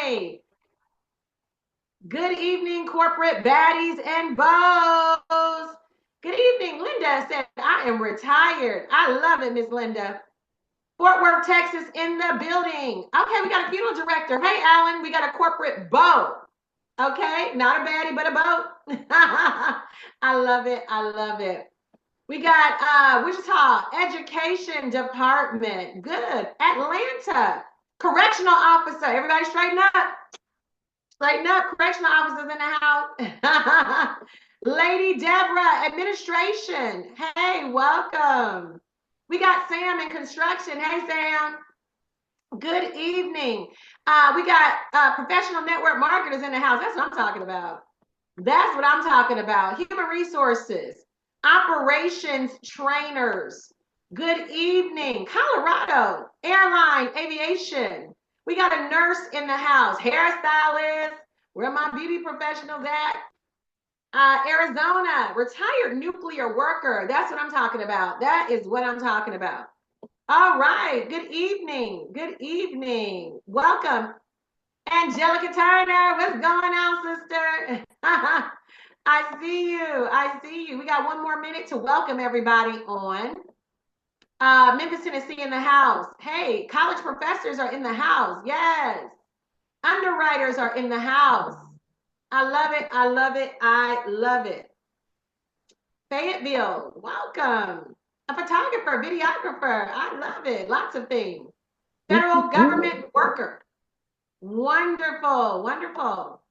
Hey, good evening, corporate baddies and bows. Good evening. Linda said, I am retired. I love it, Miss Linda. Fort Worth, Texas in the building. Okay, we got a funeral director. Hey, Alan, we got a corporate bow. Okay, not a baddie, but a bow. I love it. I love it. We got Wichita Education Department. Good. Atlanta Correctional Officer. Everybody straighten up. Straighten up. Correctional officers in the house. Lady Deborah, administration. Hey, welcome. We got Sam in construction. Hey, Sam. Good evening. We got professional network marketers in the house. That's what I'm talking about. That's what I'm talking about. Human resources, operations trainers. Good evening. Colorado, airline, aviation. We got a nurse in the house, hairstylist. Where are my beauty professionals at? Arizona, retired nuclear worker. That's what I'm talking about. That is what I'm talking about. All right. Good evening. Good evening. Welcome. Angelica Turner, what's going on, sister? I see you. I see you. We got one more minute to welcome everybody on. Memphis, Tennessee in the house. Hey, college professors are in the house. Yes. Underwriters are in the house. I love it. I love it. I love it. Fayetteville, welcome. A photographer, videographer. I love it. Lots of things. Federal government worker. Wonderful, wonderful.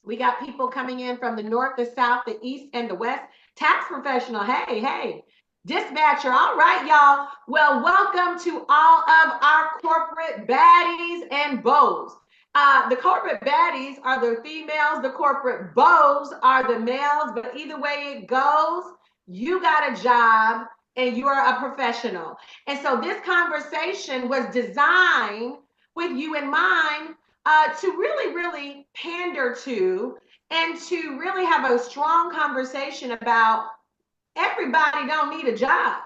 We got people coming in from the north, the south, the east, and the west. Tax professional, hey, hey. Dispatcher, all right, y'all. Well, welcome to all of our corporate baddies and bows. The corporate baddies are the females, the corporate bows are the males, but either way it goes, you got a job and you are a professional. And so this conversation was designed with you in mind to really pander to and to really have a strong conversation about everybody don't need a job.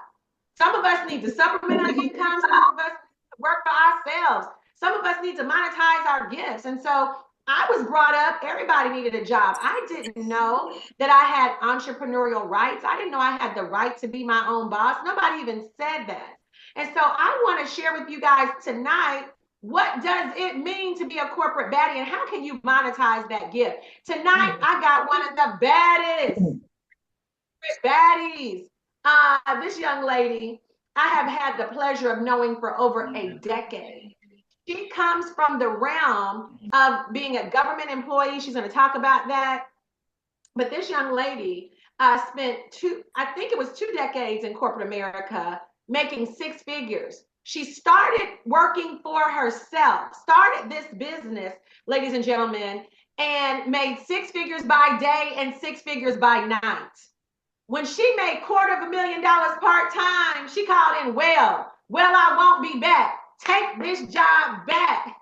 Some of us need to supplement our income. Some of us work for ourselves. Some of us need to monetize our gifts. And so I was brought up, everybody needed a job. I didn't know that I had entrepreneurial rights. I didn't know I had the right to be my own boss. Nobody even said that. And so I want to share with you guys tonight, what does it mean to be a corporate baddie and how can you monetize that gift? Tonight, I got one of the baddest baddies. This young lady, I have had the pleasure of knowing for over a decade. She comes from the realm of being a government employee. She's going to talk about that. But this young lady spent I think it was 2 decades in corporate America, making 6 figures. She started working for herself, started this business, ladies and gentlemen, and made 6 figures by day and 6 figures by night. When she made $250,000 part-time, she called in, well, I won't be back. Take this job back.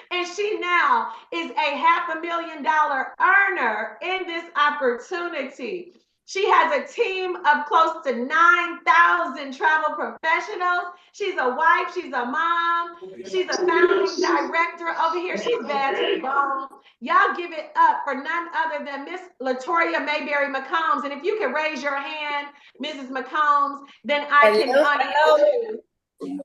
And she now is a $500,000 earner in this opportunity. She has a team of close to 9,000 travel professionals. She's a wife, she's a mom, she's a founding director over here. She's bad to the bone. Y'all give it up for none other than Miss Loria Mayberry-McCombs. And if you can raise your hand, Mrs. McCombs, then I can unmute you. You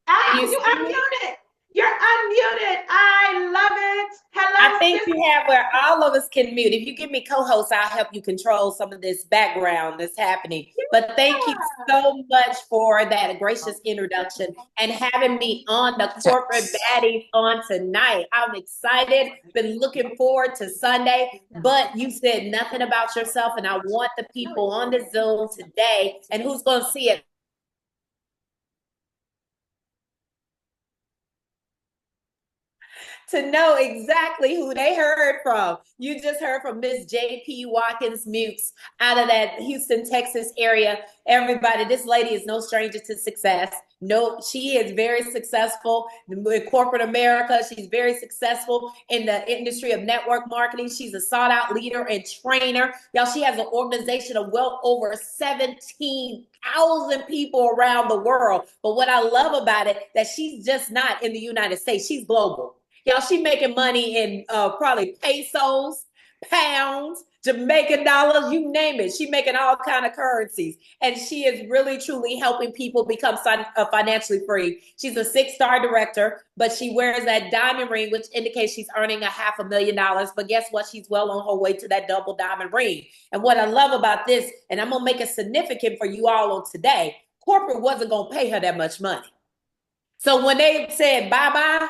unmuted. You're unmuted. I love it. Hello. I think you have where all of us can mute. If you give me co-host, I'll help you control some of this background that's happening. But thank you so much for that gracious introduction and having me on the Corporate Baddies on tonight. I'm excited. Been looking forward to Sunday, but you said nothing about yourself, and I want the people on the Zoom today and who's going to see it to know exactly who they heard from. You just heard from Miss J.P. Watkins Mutes out of that Houston, Texas area. Everybody, this lady is no stranger to success. No, she is very successful in corporate America. She's very successful in the industry of network marketing. She's a sought out leader and trainer. Y'all, she has an organization of well over 17,000 people around the world. But what I love about it, that she's just not in the United States. She's global. Y'all, she making money in probably pesos, pounds, Jamaican dollars, you name it. She making all kind of currencies. And she is really, truly helping people become financially free. She's a 6-star director, but she wears that diamond ring, which indicates she's earning $500,000. But guess what? She's well on her way to that double diamond ring. And what I love about this, and I'm going to make it significant for you all on today, corporate wasn't going to pay her that much money. So when they said bye-bye,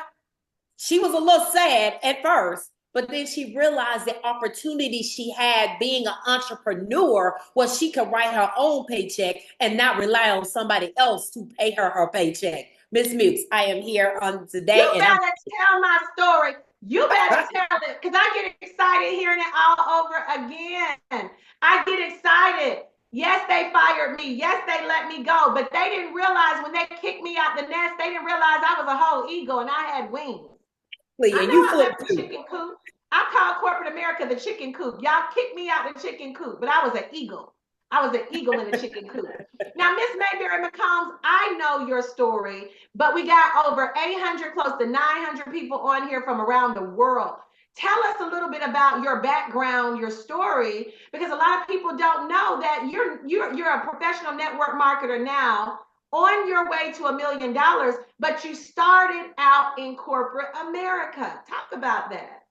she was a little sad at first, but then she realized the opportunity she had being an entrepreneur was she could write her own paycheck and not rely on somebody else to pay her her paycheck. Miss Mukes, I am here on today. You better tell my story. You better tell it, because I get excited hearing it all over again. I get excited. Yes, they fired me. Yes, they let me go. But they didn't realize when they kicked me out the nest, they didn't realize I was a whole eagle and I had wings. I know you I left the chicken coop. I call corporate America the chicken coop. Y'all kicked me out the chicken coop, but I was an eagle. I was an eagle in the chicken coop. Now, Miss Mayberry-McCombs, I know your story, but we got over 800, close to 900 people on here from around the world. Tell us a little bit about your background, your story, because a lot of people don't know that you're a professional network marketer now, on your way to $1 million, but you started out in corporate America. Talk about that.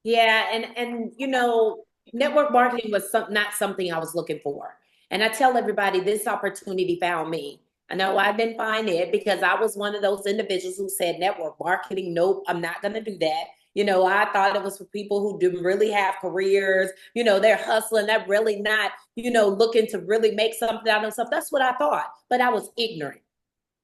Yeah, and you know, network marketing was not something I was looking for. And I tell everybody this opportunity found me. I know I didn't find it because I was one of those individuals who said network marketing, nope, I'm not going to do that. You know, I thought it was for people who didn't really have careers. You know, they're hustling, they're really not, you know, looking to really make something out of themselves. That's what I thought, but I was ignorant.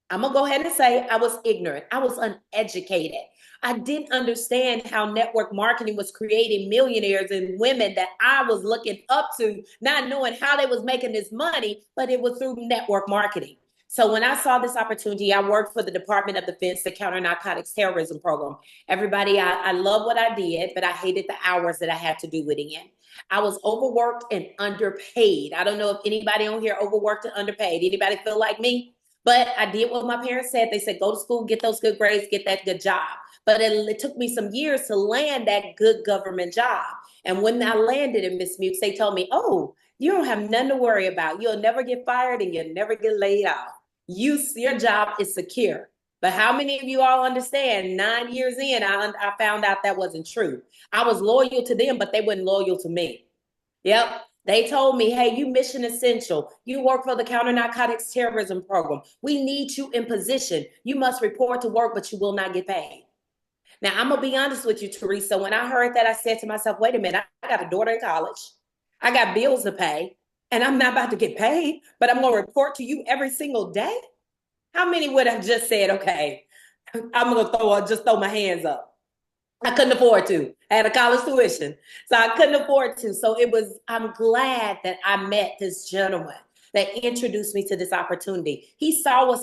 I'm going to go ahead and say I was ignorant. I was uneducated. I didn't understand how network marketing was creating millionaires and women that I was looking up to, not knowing how they was making this money, but it was through network marketing. So when I saw this opportunity, I worked for the Department of Defense, the Counter Narcotics Terrorism Program. Everybody, I love what I did, but I hated the hours that I had to do it in. I was overworked and underpaid. I don't know if anybody on here overworked and underpaid. Anybody feel like me? But I did what my parents said. They said, go to school, get those good grades, get that good job. But it took me some years to land that good government job. And when I landed in Miss Mukes, they told me, oh, you don't have nothing to worry about. You'll never get fired and you'll never get laid off. Your job is secure. But how many of you all understand 9 years in, I found out that wasn't true. I was loyal to them, but they weren't loyal to me. Yep. They told me, hey, you mission essential. You work for the Counter Narcotics Terrorism Program. We need you in position. You must report to work, but you will not get paid. Now, I'm going to be honest with you, Teresa. When I heard that, I said to myself, wait a minute, I got a daughter in college. I got bills to pay, and I'm not about to get paid, but I'm going to report to you every single day. How many would have just said, okay, I'm going to just throw my hands up? I couldn't afford to. I had a college tuition, so I couldn't afford to. So I'm glad that I met this gentleman that introduced me to this opportunity. He saw what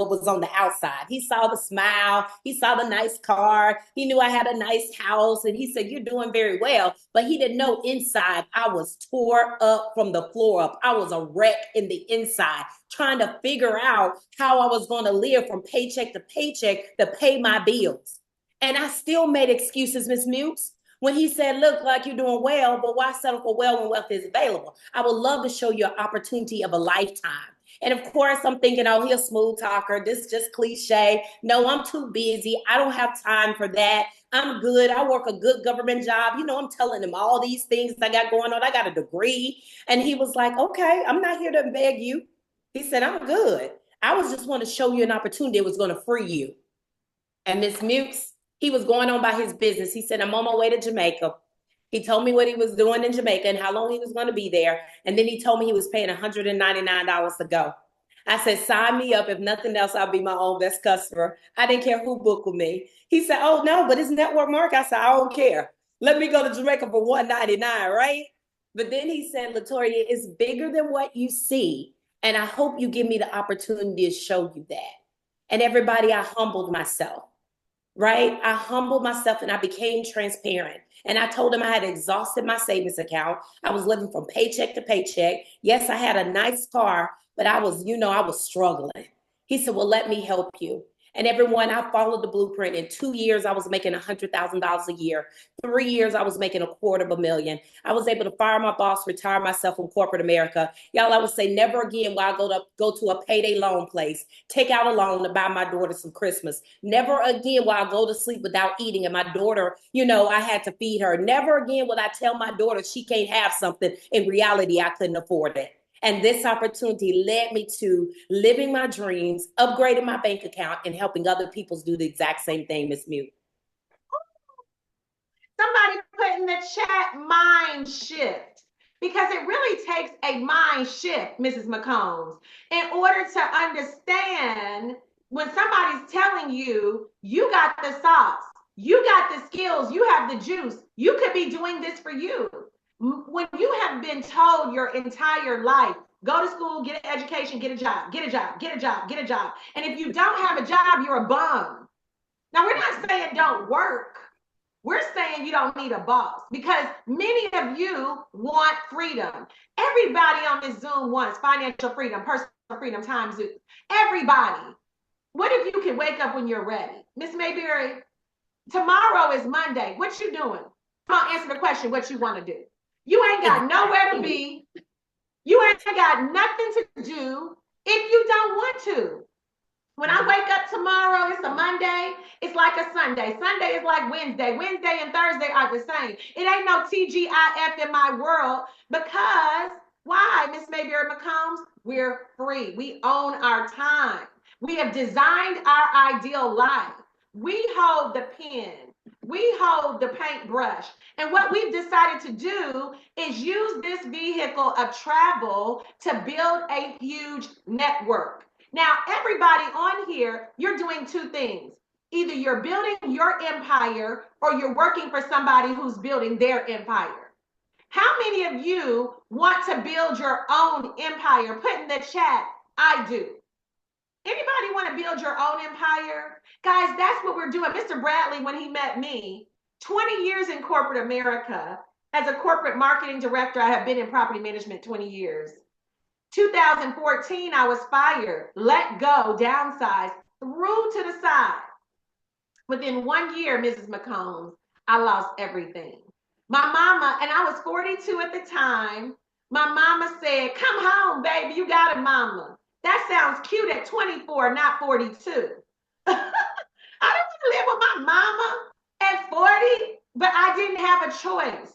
was on the outside. He saw the smile. He saw the nice car. He knew I had a nice house, and he said, you're doing very well. But he didn't know inside I was tore up from the floor up. I was a wreck in the inside, trying to figure out how I was going to live from paycheck to paycheck to pay my bills. And I still made excuses, Miss Mukes, when he said, look, like you're doing well, but why settle for well when wealth is available? I would love to show you an opportunity of a lifetime. And of course, I'm thinking, oh, he's a smooth talker. This is just cliche. No, I'm too busy. I don't have time for that. I'm good. I work a good government job. You know, I'm telling him all these things I got going on. I got a degree. And he was like, okay, I'm not here to beg you. He said, I'm good. I was just want to show you an opportunity that was going to free you. And Miss Mukes, he was going on by his business. He said, I'm on my way to Jamaica. He told me what he was doing in Jamaica and how long he was going to be there. And then he told me he was paying $199 to go. I said, sign me up. If nothing else, I'll be my own best customer. I didn't care who booked with me. He said, oh, no, but it's network marketing. I said, I don't care. Let me go to Jamaica for $199, right? But then he said, Letoria, it's bigger than what you see. And I hope you give me the opportunity to show you that. And everybody, I humbled myself. Right? I humbled myself and I became transparent. And I told him I had exhausted my savings account. I was living from paycheck to paycheck. Yes, I had a nice car, but I was struggling. He said, well, let me help you. And everyone, I followed the blueprint. In 2 years, I was making $100,000 a year. 3 years, I was making $250,000. I was able to fire my boss, retire myself from corporate America. Y'all, I would say never again will I go to a payday loan place, take out a loan to buy my daughter some Christmas. Never again will I go to sleep without eating. And my daughter, I had to feed her. Never again will I tell my daughter she can't have something. In reality, I couldn't afford it. And this opportunity led me to living my dreams, upgrading my bank account, and helping other people do the exact same thing, Miss Mute. Somebody put in the chat mind shift, because it really takes a mind shift, Mrs. McCombs, in order to understand when somebody's telling you, you got the sauce, you got the skills, you have the juice, you could be doing this for you. When you have been told your entire life, go to school, get an education, get a job, get a job, get a job, get a job. And if you don't have a job, you're a bum. Now, we're not saying don't work. We're saying you don't need a boss, because many of you want freedom. Everybody on this Zoom wants financial freedom, personal freedom, time Zoom. Everybody. What if you can wake up when you're ready? Miss Mayberry, tomorrow is Monday. What you doing? Come on, answer the question, what you want to do. You ain't got nowhere to be. You ain't got nothing to do if you don't want to. When I wake up tomorrow, it's a Monday, it's like a Sunday. Sunday is like Wednesday. Wednesday and Thursday are the same. It ain't no TGIF in my world, because why, Miss Mayberry-McCombs? We're free. We own our time. We have designed our ideal life. We hold the pen. We hold the paintbrush. And what we've decided to do is use this vehicle of travel to build a huge network. Now, everybody on here, you're doing two things. Either you're building your empire or you're working for somebody who's building their empire. How many of you want to build your own empire? Put in the chat, I do. Anybody want to build your own empire? Guys, that's what we're doing. Mr. Bradley, when he met me, 20 years in corporate America, as a corporate marketing director, I have been in property management 20 years. 2014, I was fired, let go, downsized, threw to the side. Within 1 year, Mrs. McCombs, I lost everything. My mama, and I was 42 at the time, my mama said, come home, baby, you got it, mama. That sounds cute at 24, not 42. I don't want to live with my mama at 40, but I didn't have a choice.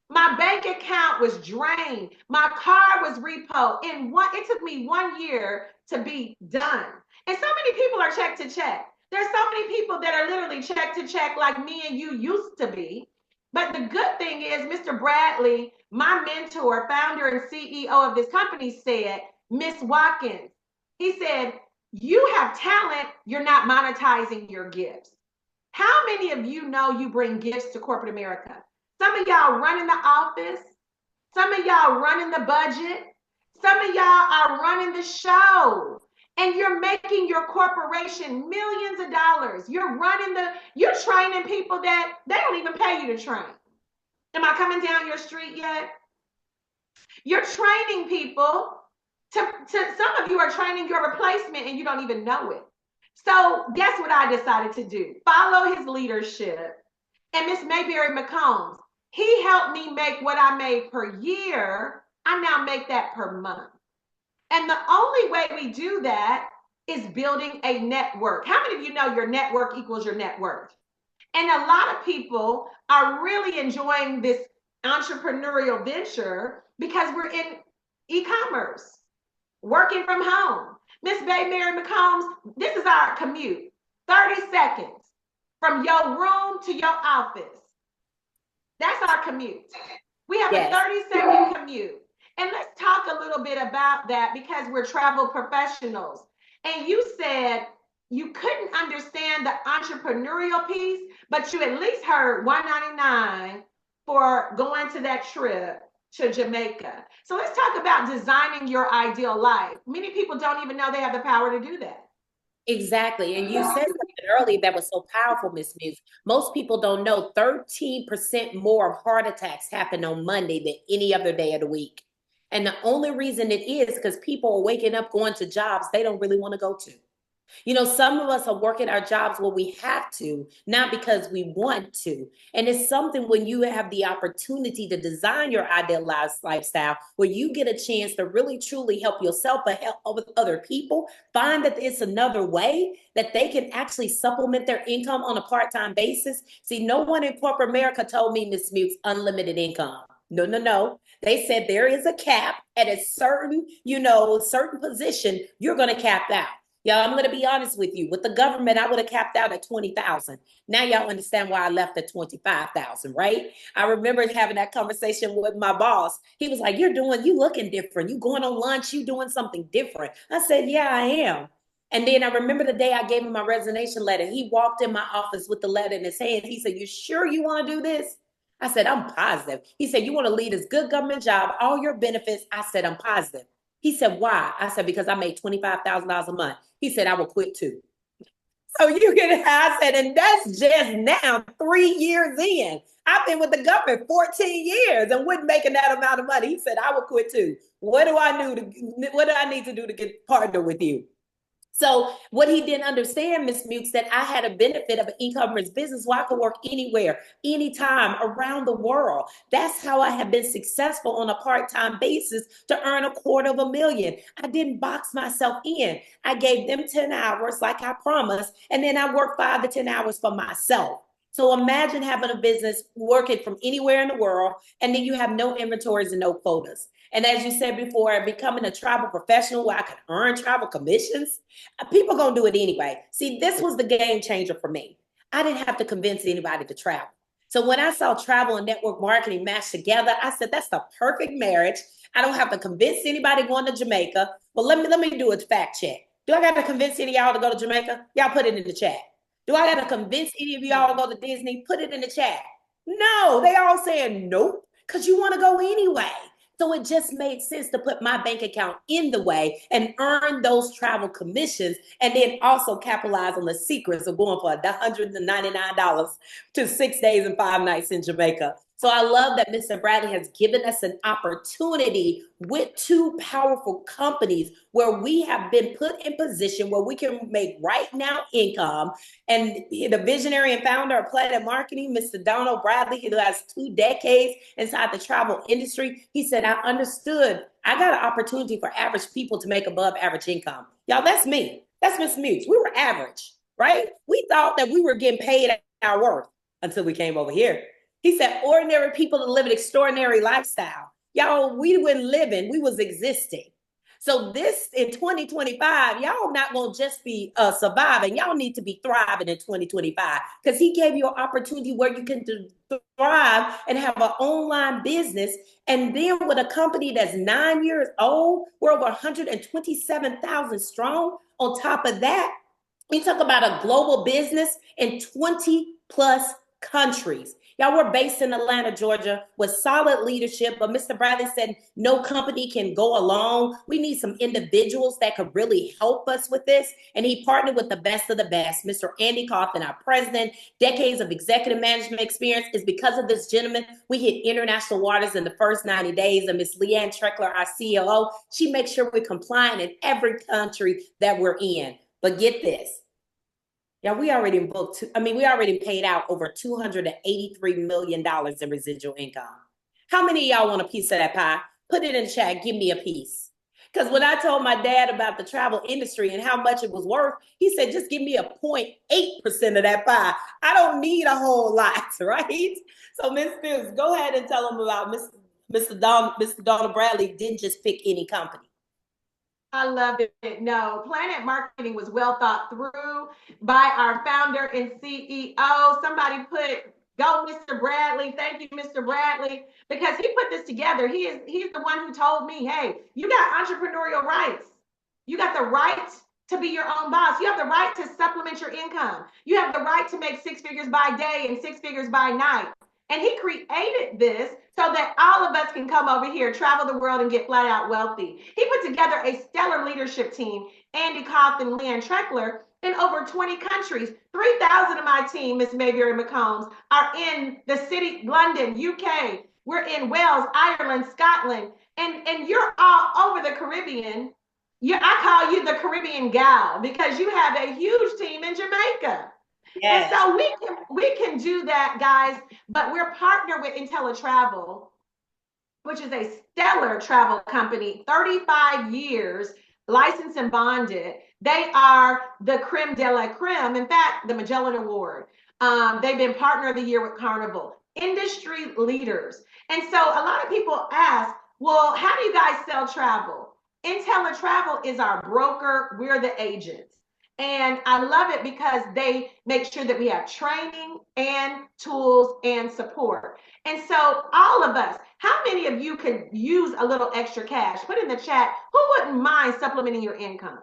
My bank account was drained. My car was repo. It took me 1 year to be done. And so many people are check to check. There's so many people that are literally check to check like me and you used to be. But the good thing is, Mr. Bradley, my mentor, founder and CEO of this company, said, Miss Watkins, he said, you have talent, you're not monetizing your gifts. How many of you know you bring gifts to corporate America? Some of y'all running the office. Some of y'all running the budget. Some of y'all are running the show. And you're making your corporation millions of dollars. You're training people that they don't even pay you to train. Am I coming down your street yet? You're training people some of you are training your replacement and you don't even know it. So guess what I decided to do? Follow his leadership. And Miss Mayberry-McCombs, he helped me make what I made per year. I now make that per month. And the only way we do that is building a network. How many of you know your network equals your net worth? And a lot of people are really enjoying this entrepreneurial venture because we're in e-commerce, working from home. Miss Mayberry-McCombs, this is our commute. 30 seconds from your room to your office. That's our commute. We have a 30-second commute. And let's talk a little bit about that because we're travel professionals. And you said you couldn't understand the entrepreneurial piece, but you at least heard $199 for going to that trip to Jamaica. So let's talk about designing your ideal life. Many people don't even know they have the power to do that. Exactly. And you said something earlier that was so powerful, Miss Muse. Most people don't know 13% more of heart attacks happen on Monday than any other day of the week. And the only reason it is because people are waking up going to jobs they don't really want to go to. You know, some of us are working our jobs where we have to, not because we want to. And it's something when you have the opportunity to design your idealized lifestyle, where you get a chance to really truly help yourself, but help other people find that it's another way that they can actually supplement their income on a part-time basis. See, no one in corporate America told me, Miss Mutes, unlimited income. No, no, no. They said there is a cap at a certain, certain position, you're going to cap out. Y'all, I'm going to be honest with you. With the government, I would have capped out at 20,000. Now y'all understand why I left at 25,000, right? I remember having that conversation with my boss. He was like, you looking different. You going on lunch, you doing something different. I said, yeah, I am. And then I remember the day I gave him my resignation letter. He walked in my office with the letter in his hand. He said, you sure you want to do this? I said, I'm positive. He said, you want to lead this good government job, all your benefits? I said, I'm positive. He said, why? I said, because I made $25,000 a month. He said, I will quit too. So you can, I said, and that's just now 3 years in. I've been with the government 14 years and wasn't making that amount of money. He said, I will quit too. What do I need to do to get partner with you? So what he didn't understand, Miss Mukes, that I had a benefit of an e-commerce business where I could work anywhere, anytime, around the world. That's how I have been successful on a part-time basis to earn $250,000. I didn't box myself in. I gave them 10 hours like I promised, and then I worked 5 to 10 hours for myself. So imagine having a business working from anywhere in the world, and then you have no inventories and no quotas. And as you said before, becoming a travel professional where I could earn travel commissions, people gonna do it anyway. See, this was the game changer for me. I didn't have to convince anybody to travel. So when I saw travel and network marketing matched together, I said, that's the perfect marriage. I don't have to convince anybody going to Jamaica. But let me do a fact check. Do I got to convince any of y'all to go to Jamaica? Y'all put it in the chat. Do I got to convince any of y'all to go to Disney? Put it in the chat. No, they all saying nope, because you want to go anyway. So it just made sense to put my bank account in the way and earn those travel commissions, and then also capitalize on the secrets of going for $199 to 6 days and 5 nights in Jamaica. So I love that Mr. Bradley has given us an opportunity with 2 powerful companies where we have been put in position where we can make right now income. And the visionary and founder of Planet Marketing, Mr. Donald Bradley, who has 2 decades inside the travel industry, he said, I understood. I got an opportunity for average people to make above average income. Y'all, that's me. That's Miss Muse. We were average, right? We thought that we were getting paid our worth until we came over here. He said, ordinary people to live an extraordinary lifestyle. Y'all, we weren't living, we was existing. So this in 2025, y'all not gonna just be surviving. Y'all need to be thriving in 2025 because he gave you an opportunity where you can thrive and have an online business. And then with a company that's 9 years old, we're over 127,000 strong. On top of that, we talk about a global business in 20 plus countries. Y'all, we're based in Atlanta, Georgia, with solid leadership. But Mr. Bradley said no company can go alone. We need some individuals that could really help us with this. And he partnered with the best of the best. Mr. Andy Kaufman, our president, decades of executive management experience. Is because of this gentleman, we hit international waters in the first 90 days. And Ms. Leanne Treckler, our COO, she makes sure we're compliant in every country that we're in. But get this. Yeah, we already we already paid out over $283 million in residual income. How many of y'all want a piece of that pie? Put it in the chat, give me a piece. Because when I told my dad about the travel industry and how much it was worth, he said, just give me a 0.8% of that pie. I don't need a whole lot, right? So Ms. Fields, go ahead and tell them about Mr. Donald Bradley didn't just pick any company. I love it. No, Planet Marketing was well thought through by our founder and CEO. Somebody put, go Mr. Bradley. Thank you, Mr. Bradley, because he put this together. He's the one who told me, hey, you got entrepreneurial rights. You got the right to be your own boss. You have the right to supplement your income. You have the right to make 6 figures by day and 6 figures by night. And he created this so that all of us can come over here, travel the world, and get flat out wealthy. He put together a stellar leadership team, Andy Kaufman, Leanne Treckler, in over 20 countries. 3,000 of my team, Miss Mayberry-McCombs, are in the city, London, UK. We're in Wales, Ireland, Scotland, and you're all over the Caribbean. I call you the Caribbean gal because you have a huge team in Jamaica. And Yes. so we can do that, guys, but we're partnered with IntelliTravel, which is a stellar travel company, 35 years, licensed and bonded. They are the creme de la creme. In fact, the Magellan Award. They've been Partner of the Year with Carnival, industry leaders. And so a lot of people ask, well, how do you guys sell travel? IntelliTravel is our broker, we're the agents. And I love it because they make sure that we have training and tools and support. And so, all of us, how many of you could use a little extra cash? Put in the chat, who wouldn't mind supplementing your income?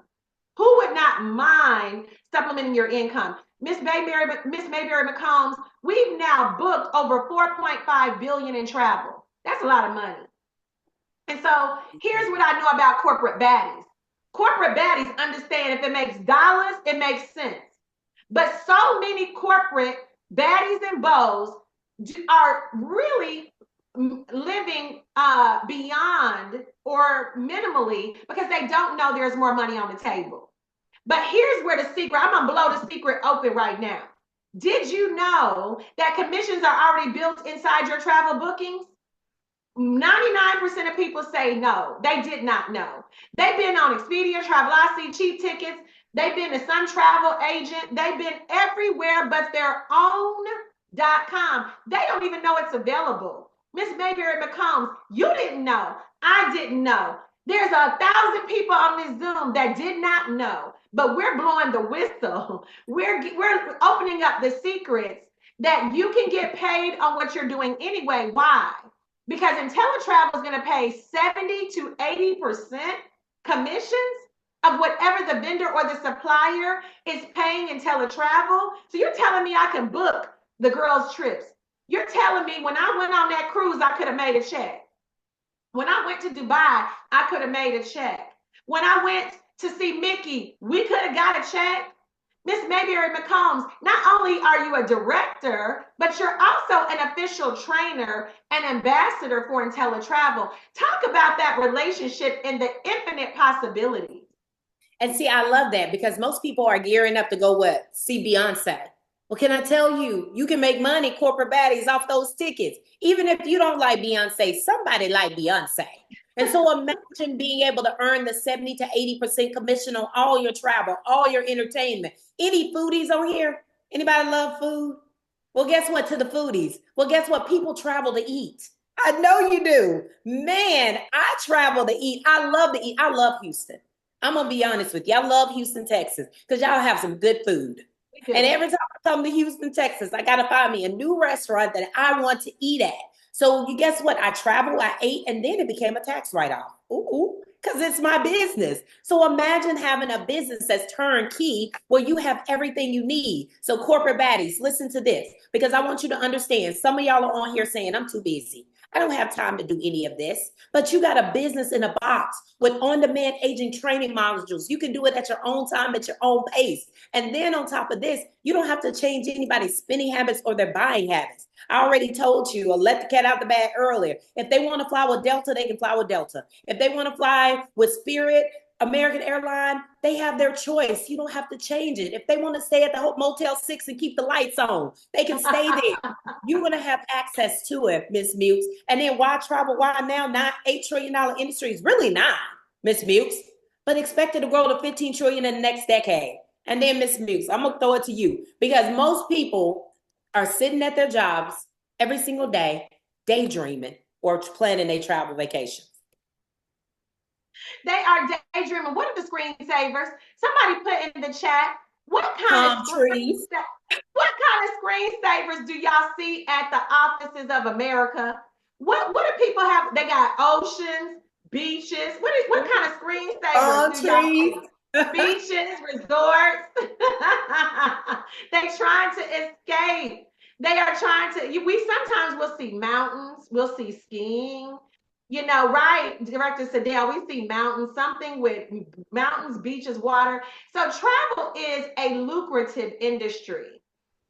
Who would not mind supplementing your income? Miss Mayberry-McCombs, we've now booked over 4.5 billion in travel. That's a lot of money. And so here's what I know about corporate baddies. Corporate baddies understand if it makes dollars, it makes sense. But so many corporate baddies and bows are really living beyond or minimally because they don't know there's more money on the table. But here's where the secret, I'm gonna blow the secret open right now. Did you know that commissions are already built inside your travel bookings? 99% of people say no, they did not know. They've been on Expedia, Travelocity, cheap tickets. They've been to some travel agent. They've been everywhere but their own.com. They don't even know it's available. Miss Mayberry-McCombs, you didn't know. I didn't know. There's 1,000 people on this Zoom that did not know, but we're blowing the whistle. We're opening up the secrets that you can get paid on what you're doing anyway. Why? Because IntelliTravel is going to pay 70 to 80% commissions of whatever the vendor or the supplier is paying IntelliTravel. So you're telling me I can book the girls' trips. You're telling me when I went on that cruise, I could have made a check. When I went to Dubai, I could have made a check. When I went to see Mickey, we could have got a check. Miss Mayberry-McCombs, not only are you a director, but you're also an official trainer and ambassador for IntelliTravel. Talk about that relationship and the infinite possibilities. And see, I love that because most people are gearing up to go what? See Beyonce. Well, can I tell you, you can make money, corporate baddies, off those tickets. Even if you don't like Beyonce, somebody like Beyonce. And so imagine being able to earn the 70 to 80% commission on all your travel, all your entertainment. Any foodies on here? Anybody love food? Well, guess what to the foodies? Well, guess what? People travel to eat. I know you do. Man, I travel to eat. I love to eat. I love Houston. I'm going to be honest with you. I love Houston, Texas, because y'all have some good food. And every time I come to Houston, Texas, I got to find me a new restaurant that I want to eat at. So you guess what? I traveled, I ate, and then it became a tax write-off. Ooh, because it's my business. So imagine having a business that's turnkey where you have everything you need. So corporate baddies, listen to this, because I want you to understand. Some of y'all are on here saying, I'm too busy. I don't have time to do any of this, but you got a business in a box with on-demand aging training modules. You can do it at your own time, at your own pace. And then on top of this, you don't have to change anybody's spending habits or their buying habits. I already told you, or let the cat out the bag earlier. If they want to fly with Delta, they can fly with Delta. If they want to fly with Spirit, American Airline, they have their choice. You don't have to change it. If they want to stay at the Motel 6 and keep the lights on, they can stay there. You're going to have access to it, Miss Mukes. And then why travel? Why now? $8 trillion industry is really not, Miss Mukes, but expected to grow to 15 trillion in the next decade. And then Miss Mukes, I'm going to throw it to you because most people are sitting at their jobs every single day, daydreaming or planning their travel vacations. They are daydreaming. What are the screensavers? Somebody put in the chat. What kind of screensavers do y'all see at the offices of America? What do people have? They got oceans, beaches. What kind of screensavers do y'all see? Beaches, resorts. They're trying to escape. They are trying to. We sometimes will see mountains. We'll see skiing. You know, right, Director Sadell, we see mountains, something with mountains, beaches, water. So travel is a lucrative industry.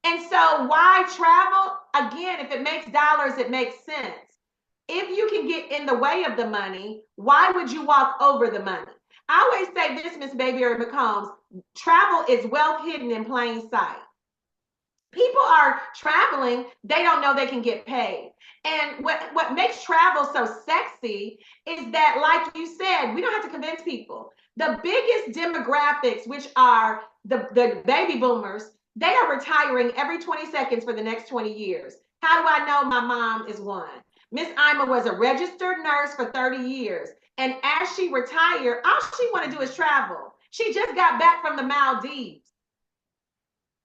And so why travel? Again, if it makes dollars, it makes sense. If you can get in the way of the money, why would you walk over the money? I always say this, Miss Mayberry-McCombs, travel is wealth hidden in plain sight. People are traveling, they don't know they can get paid. And what makes travel so sexy is that, like you said, we don't have to convince people. The biggest demographics, which are the baby boomers, they are retiring every 20 seconds for the next 20 years. How do I know? My mom is one. Miss Ima was a registered nurse for 30 years. And as she retired, all she want to do is travel. She just got back from the Maldives.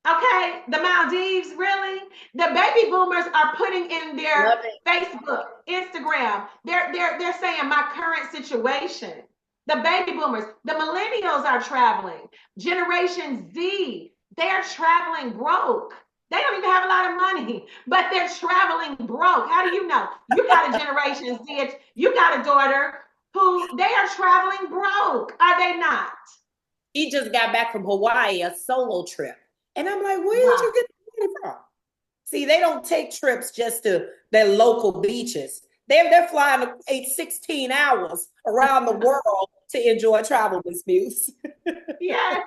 Okay, the Maldives, really? The baby boomers are putting in their Facebook, Instagram. They're saying my current situation. The baby boomers, the millennials are traveling. Generation Z, they're traveling broke. They don't even have a lot of money, but they're traveling broke. How do you know? You got a Generation Z, you got a daughter who they are traveling broke, are they not? He just got back from Hawaii, a solo trip. And I'm like, where did you get the money from? See, they don't take trips just to their local beaches. They're flying 16 hours around the world to enjoy travel, Miss Muse. Yes.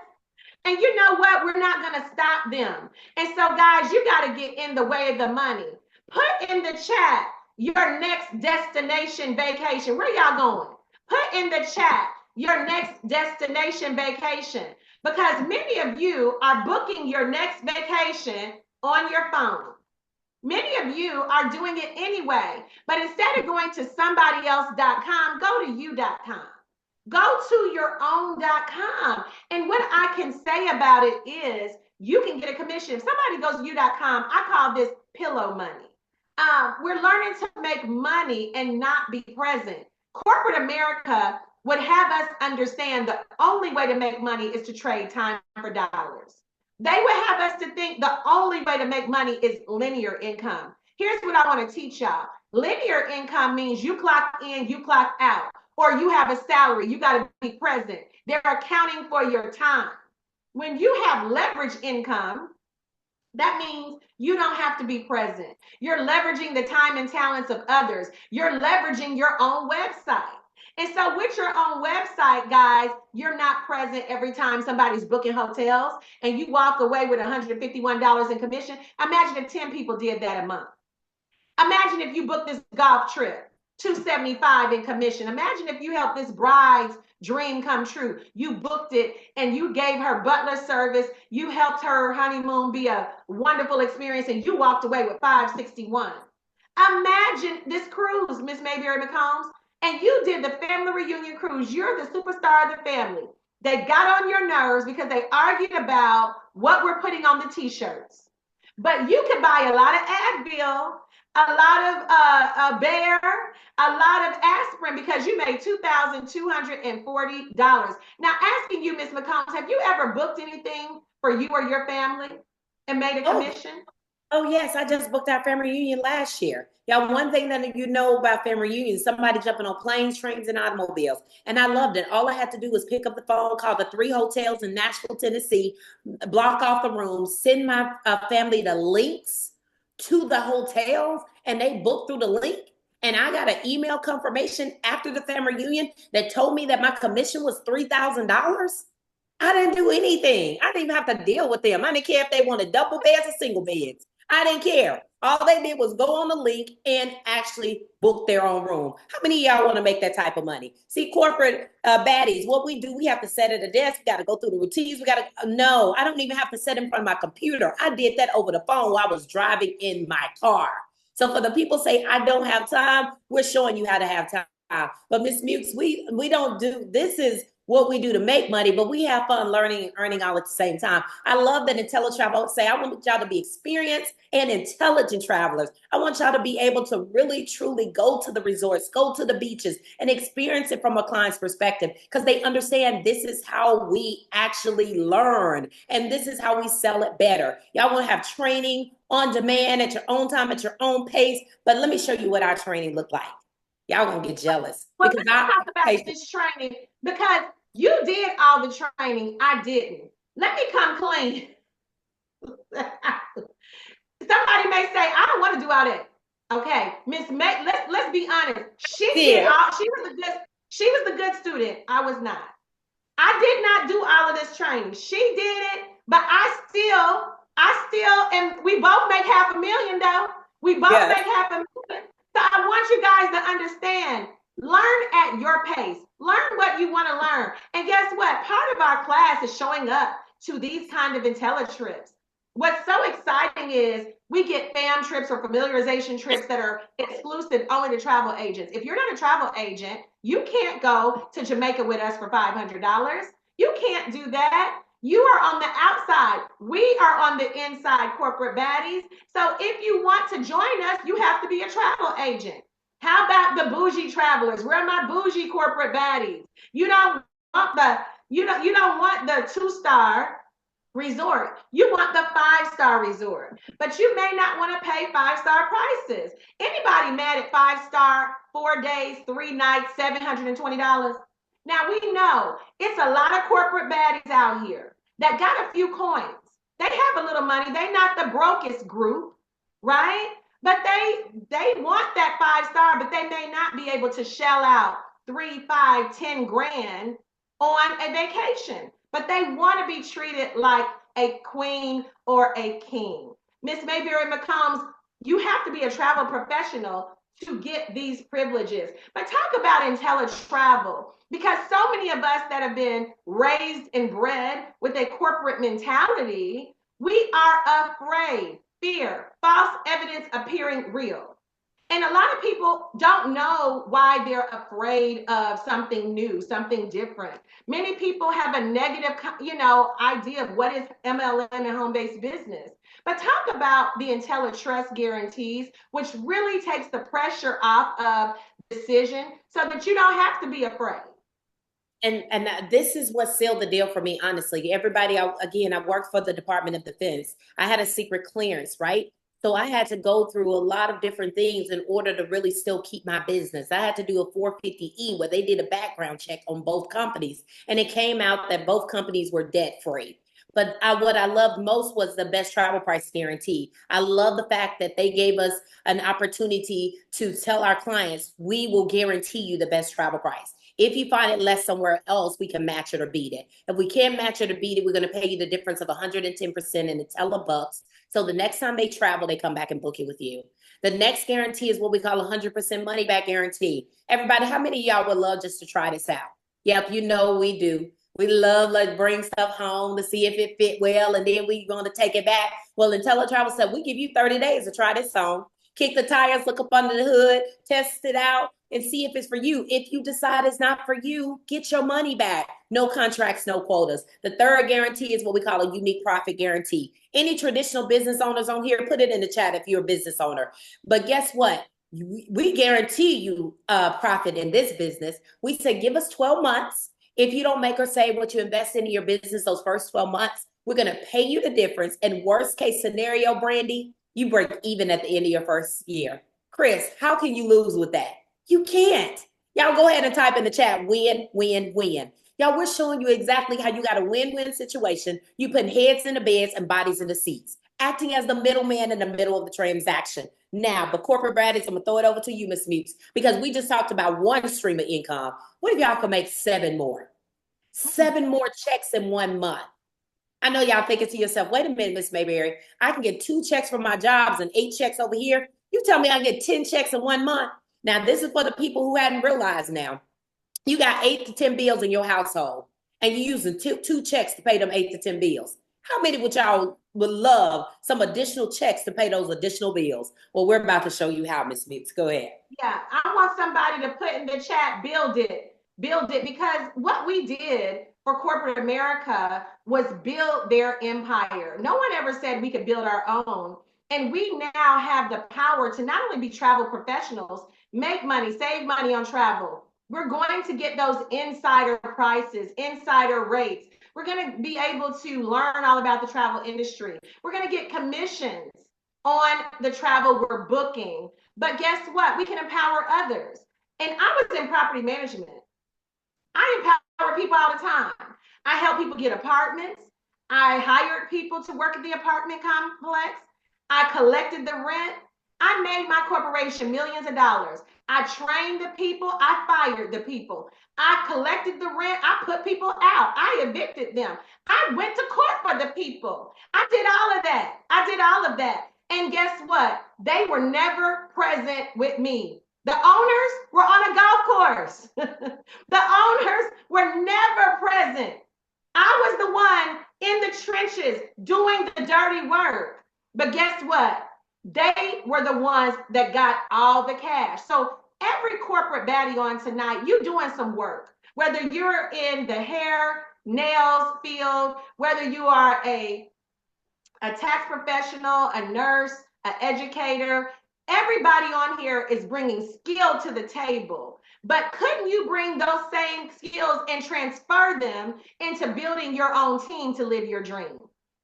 And you know what? We're not going to stop them. And so, guys, you got to get in the way of the money. Put in the chat your next destination vacation. Where y'all going? Put in the chat your next destination vacation, because many of you are booking your next vacation on your phone. Many of you are doing it anyway, but instead of going to somebodyelse.com, go to you.com. Go to your own.com. And what I can say about it is you can get a commission. If somebody goes to you.com, I call this pillow money. We're learning to make money and not be present. Corporate America would have us understand the only way to make money is to trade time for dollars. They would have us to think the only way to make money is linear income. Here's what I want to teach y'all. Linear income means you clock in, you clock out, or you have a salary. You got to be present. They're accounting for your time. When you have leverage income, that means you don't have to be present. You're leveraging the time and talents of others. You're leveraging your own website. And so with your own website, guys, you're not present every time somebody's booking hotels and you walk away with $151 in commission. Imagine if 10 people did that a month. Imagine if you booked this golf trip, $275 in commission. Imagine if you helped this bride's dream come true. You booked it and you gave her butler service. You helped her honeymoon be a wonderful experience and you walked away with $561. Imagine this cruise, Miss Mayberry-McCombs, and you did the family reunion cruise. You're the superstar of the family. They got on your nerves because they argued about what we're putting on the t-shirts. But you could buy a lot of Advil, a lot of Bear, a lot of aspirin because you made $2,240. Now, asking you, Miss McCombs, have you ever booked anything for you or your family and made a commission? Oh, yes. I just booked our family reunion last year. Y'all, one thing that you know about family reunions, somebody jumping on planes, trains, and automobiles. And I loved it. All I had to do was pick up the phone, call the 3 hotels in Nashville, Tennessee, block off the rooms, send my family the links to the hotels, and they booked through the link. And I got an email confirmation after the family reunion that told me that my commission was $3,000. I didn't do anything. I didn't even have to deal with them. I didn't care if they wanted double beds or single beds. I didn't care. All they did was go on the link and actually book their own room. How many of y'all want to make that type of money? See, corporate baddies, what we do, we have to sit at a desk. We got to go through the routines. We got to, no, I don't even have to sit in front of my computer. I did that over the phone while I was driving in my car. So for the people say, I don't have time, we're showing you how to have time. But Miss Mukes, we don't do, this is what we do to make money, but we have fun learning and earning all at the same time. I love that IntelliTravel say, I want y'all to be experienced and intelligent travelers. I want y'all to be able to really, truly go to the resorts, go to the beaches and experience it from a client's perspective because they understand this is how we actually learn and this is how we sell it better. Y'all want to have training on demand at your own time, at your own pace. But let me show you what our training looked like. Y'all gonna get jealous. Well, let's talk about this training because you did all the training. I didn't. Let me come clean. Somebody may say, I don't want to do all that. Okay, Miss May, let's be honest. She did all, she was the good student. I was not. I did not do all of this training. She did it, but and we both make $500,000 though. We both Yes. make $500,000. So I want you guys to understand, learn at your pace. Learn what you want to learn. And guess what? Part of our class is showing up to these kind of IntelliTrips. What's so exciting is we get fam trips or familiarization trips that are exclusive only to travel agents. If you're not a travel agent, you can't go to Jamaica with us for $500. You can't do that. You are on the outside. We are on the inside, corporate baddies. So if you want to join us, you have to be a travel agent. How about the bougie travelers? Where are my bougie corporate baddies? You don't want the you don't want the 2-star resort. You want the 5-star resort, but you may not want to pay 5-star prices. Anybody mad at 5-star, 4 days, 3 nights, $720? Now we know it's a lot of corporate baddies out here that got a few coins. They have a little money. They not the brokest group, right? But they want that 5-star, but they may not be able to shell out 3, 5, 10 grand on a vacation. But they want to be treated like a queen or a king. Miss Mayberry-McCombs, you have to be a travel professional to get these privileges. But talk about IntelliTravel, because so many of us that have been raised and bred with a corporate mentality, we are afraid, fear, false evidence appearing real. And a lot of people don't know why they're afraid of something new, something different. Many people have a negative, idea of what is MLM and home-based business. But talk about the IntelliTrust guarantees, which really takes the pressure off of decision so that you don't have to be afraid. And this is what sealed the deal for me, honestly. Everybody, I worked for the Department of Defense. I had a secret clearance, right? So I had to go through a lot of different things in order to really still keep my business. I had to do a 450E where they did a background check on both companies, and it came out that both companies were debt free. But what I loved most was the best travel price guarantee. I love the fact that they gave us an opportunity to tell our clients, we will guarantee you the best travel price. If you find it less somewhere else, we can match it or beat it. If we can't match it or beat it, we're going to pay you the difference of 110% in the telebucks. So the next time they travel, they come back and book it with you. The next guarantee is what we call 100% money back guarantee. Everybody, how many of y'all would love just to try this out? Yep, we do. We love bring stuff home to see if it fit well, and then we going to take it back. Well, IntelliTravel said, we give you 30 days to try this on. Kick the tires, look up under the hood, test it out, and see if it's for you. If you decide it's not for you, get your money back. No contracts, no quotas. The third guarantee is what we call a unique profit guarantee. Any traditional business owners on here, put it in the chat if you're a business owner. But guess what? We guarantee you profit in this business. We say, give us 12 months. If you don't make or save what you invest into your business those first 12 months, we're going to pay you the difference. And worst case scenario, Brandy, you break even at the end of your first year. Chris, how can you lose with that? You can't. Y'all go ahead and type in the chat, win, win, win. Y'all, we're showing you exactly how you got a win-win situation. You putting heads in the beds and bodies in the seats, acting as the middleman in the middle of the transaction. Now, but corporate Baddies, I'm going to throw it over to you, Miss Mutes, because we just talked about one stream of income. What if y'all could make 7 more? 7 more checks in 1 month. I know y'all thinking to yourself, wait a minute, Miss Mayberry, I can get 2 checks from my jobs and 8 checks over here. You tell me I can get 10 checks in 1 month. Now, this is for the people who hadn't realized now. You got 8 to 10 bills in your household, and you're using 2 checks to pay them 8 to 10 bills. How many would y'all would love some additional checks to pay those additional bills? Well, we're about to show you how, Miss Mutes. Go ahead. Yeah, I want somebody to put in the chat, build it, because what we did for corporate America was build their empire. No one ever said we could build our own. And we now have the power to not only be travel professionals, make money, save money on travel. We're going to get those insider prices, insider rates. We're going to be able to learn all about the travel industry. We're going to get commissions on the travel we're booking. But guess what? We can empower others. And I was in property management. I empower people all the time. I help people get apartments. I hired people to work at the apartment complex. I collected the rent. I made my corporation millions of dollars. I trained the people. I fired the people. I collected the rent. I put people out. I evicted them. I went to court for the people. I did all of that. I did all of that. And guess what? They were never present with me. The owners were on a golf course. The owners were never present. I was the one in the trenches doing the dirty work. But guess what? They were the ones that got all the cash. So every corporate baddie on tonight, you doing some work. Whether you're in the hair, nails field, whether you are a tax professional, a nurse, an educator, everybody on here is bringing skill to the table. But couldn't you bring those same skills and transfer them into building your own team to live your dream?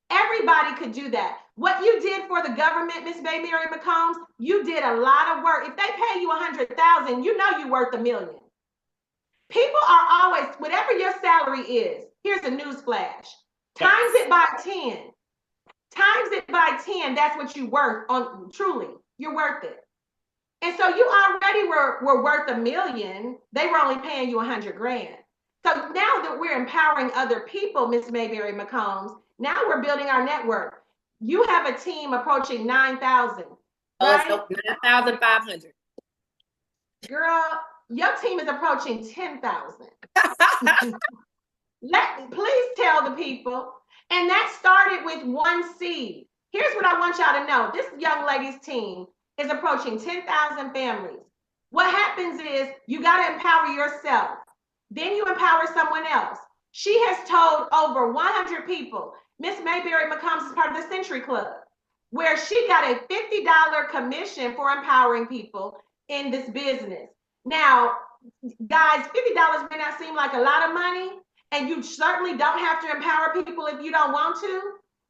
Everybody could do that. What you did for the government, Miss Mayberry-McCombs, you did a lot of work. If they pay you $100,000, you know you're worth $1 million. People are always, whatever your salary is, here's a news flash. Times it by 10. Times it by 10, that's what you're worth on, truly. You're worth it. And so you already were worth $1 million. They were only paying you $100,000. So now that we're empowering other people, Miss Mayberry-McCombs, now we're building our network. You have a team approaching 9,000. Right? So 9,500. Girl, your team is approaching 10,000. Please tell the people. And that started with one seed. Here's what I want y'all to know. This young lady's team is approaching 10,000 families. What happens is you got to empower yourself. Then you empower someone else. She has told over 100 people. Miss Mayberry-McCombs is part of the Century Club, where she got a $50 commission for empowering people in this business. Now, guys, $50 may not seem like a lot of money, and you certainly don't have to empower people if you don't want to.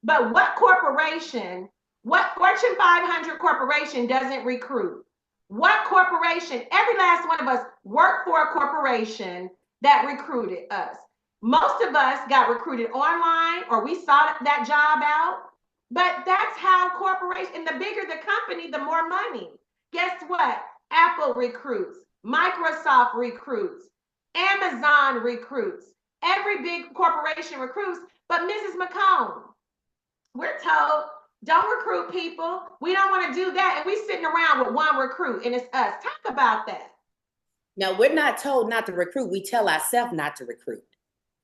But what corporation, what Fortune 500 corporation doesn't recruit? What corporation, every last one of us worked for a corporation that recruited us. Most of us got recruited online or we sought that job out. But that's how corporation, and the bigger the company, the more money. Guess what? Apple recruits, Microsoft recruits, Amazon recruits. Every big corporation recruits, but Mrs. McComb, we're told, don't recruit people. We don't want to do that. And we sitting around with one recruit and it's us. Talk about that. No, we're not told not to recruit. We tell ourselves not to recruit.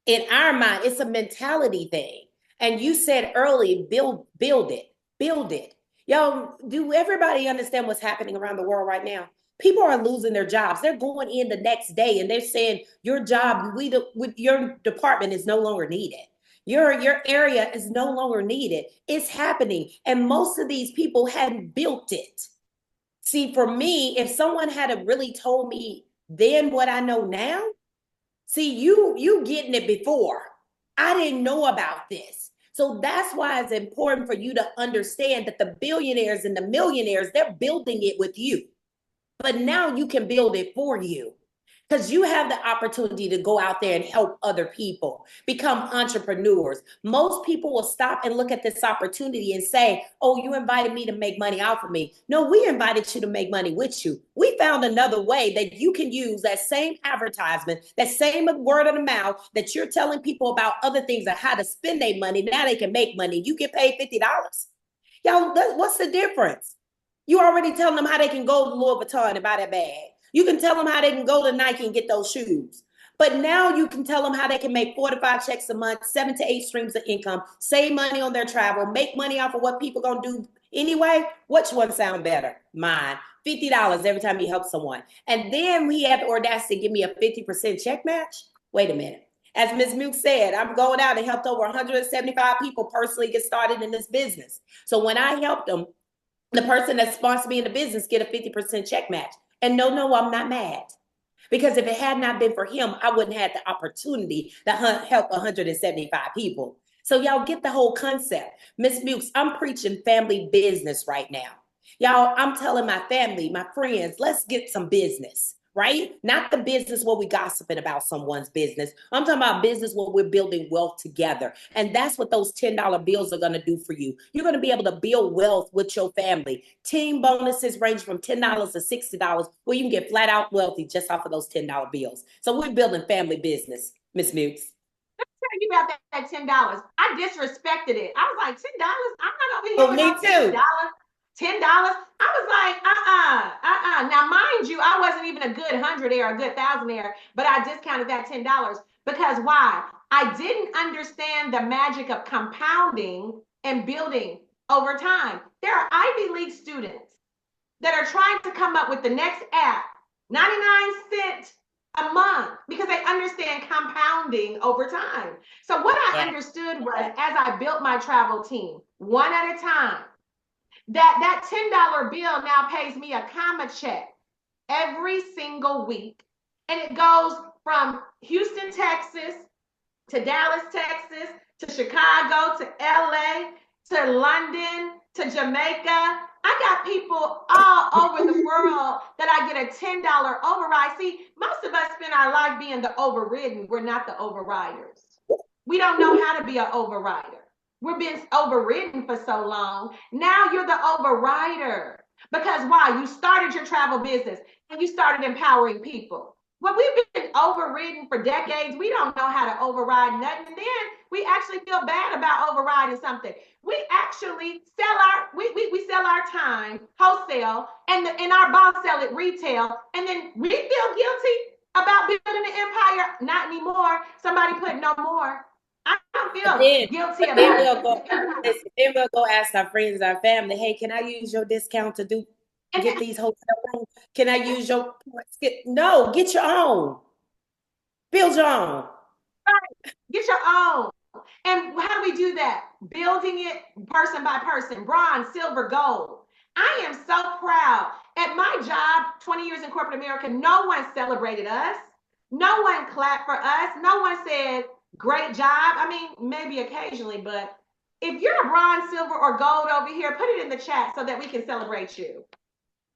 In our mind, it's a mentality thing. And you said earlier, build it. Y'all, do everybody understand what's happening around the world right now? People are losing their jobs. They're going in the next day and they're saying your job, with your department is no longer needed. Your area is no longer needed. It's happening. And most of these people hadn't built it. See, for me, if someone had really told me then what I know now, see, you getting it before. I didn't know about this. So that's why it's important for you to understand that the billionaires and the millionaires, they're building it with you. But now you can build it for you because you have the opportunity to go out there and help other people become entrepreneurs. Most people will stop and look at this opportunity and say, oh, you invited me to make money off of me. No, we invited you to make money with you. We found another way that you can use that same advertisement, that same word of the mouth that you're telling people about other things and how to spend their money. Now they can make money. You get paid $50. Y'all, what's the difference? You already telling them how they can go to Louis Vuitton and buy that bag. You can tell them how they can go to Nike and get those shoes. But now you can tell them how they can make 4 to 5 checks a month, 7 to 8 streams of income, save money on their travel, make money off of what people gonna do anyway. Which one sound better? Mine. $50 every time you help someone. And then we have the audacity to give me a 50% check match. Wait a minute. As Ms. Mook said, I'm going out and helped over 175 people personally get started in this business. So when I helped them, the person that sponsored me in the business get a 50% check match. And no, I'm not mad. Because if it had not been for him, I wouldn't have the opportunity to help 175 people. So y'all get the whole concept. Miss Mukes, I'm preaching family business right now. Y'all, I'm telling my family, my friends, let's get some business, right? Not the business where we gossiping about someone's business. I'm talking about business where we're building wealth together. And that's what those $10 bills are going to do for you. You're going to be able to build wealth with your family. Team bonuses range from $10 to $60, where you can get flat out wealthy just off of those $10 bills. So we're building family business, Miss Mukes. Tell you about that $10. I disrespected it. I was like, $10? I'm not over here Oh, with me no too. $10. I was like, Now, mind you, I wasn't even a good hundredaire, a good thousandaire, but I discounted that $10 because why? I didn't understand the magic of compounding and building over time. There are Ivy League students that are trying to come up with the next app, 99 cents a month, because they understand compounding over time. So what I understood was, as I built my travel team one at a time, that $10 bill now pays me a comma check every single week. And it goes from Houston, Texas to Dallas, Texas to Chicago to LA to London to Jamaica. I got people all over the world that I get a $10 override. See, most of us spend our life being the overridden. We're not the overriders. We don't know how to be an overrider. We're being overridden for so long. Now you're the overrider. Because why? You started your travel business and you started empowering people. Well, we've been overridden for decades. We don't know how to override nothing. And then we actually feel bad about overriding something. We actually sell we sell our time wholesale, and our boss sell it retail, and then we feel guilty about building an empire. Not anymore. Somebody put no more. I don't feel guilty about it. Then we'll go ask our friends, our family, hey, can I use your discount to get these hotel rooms? Can I use your no, get your own. Build your own. Right. Get your own. And how do we do that? Building it person by person, bronze, silver, gold. I am so proud. At my job, 20 years in corporate America, no one celebrated us. No one clapped for us. No one said, great job. I mean, maybe occasionally, but if you're a bronze, silver, or gold over here, put it in the chat so that we can celebrate you.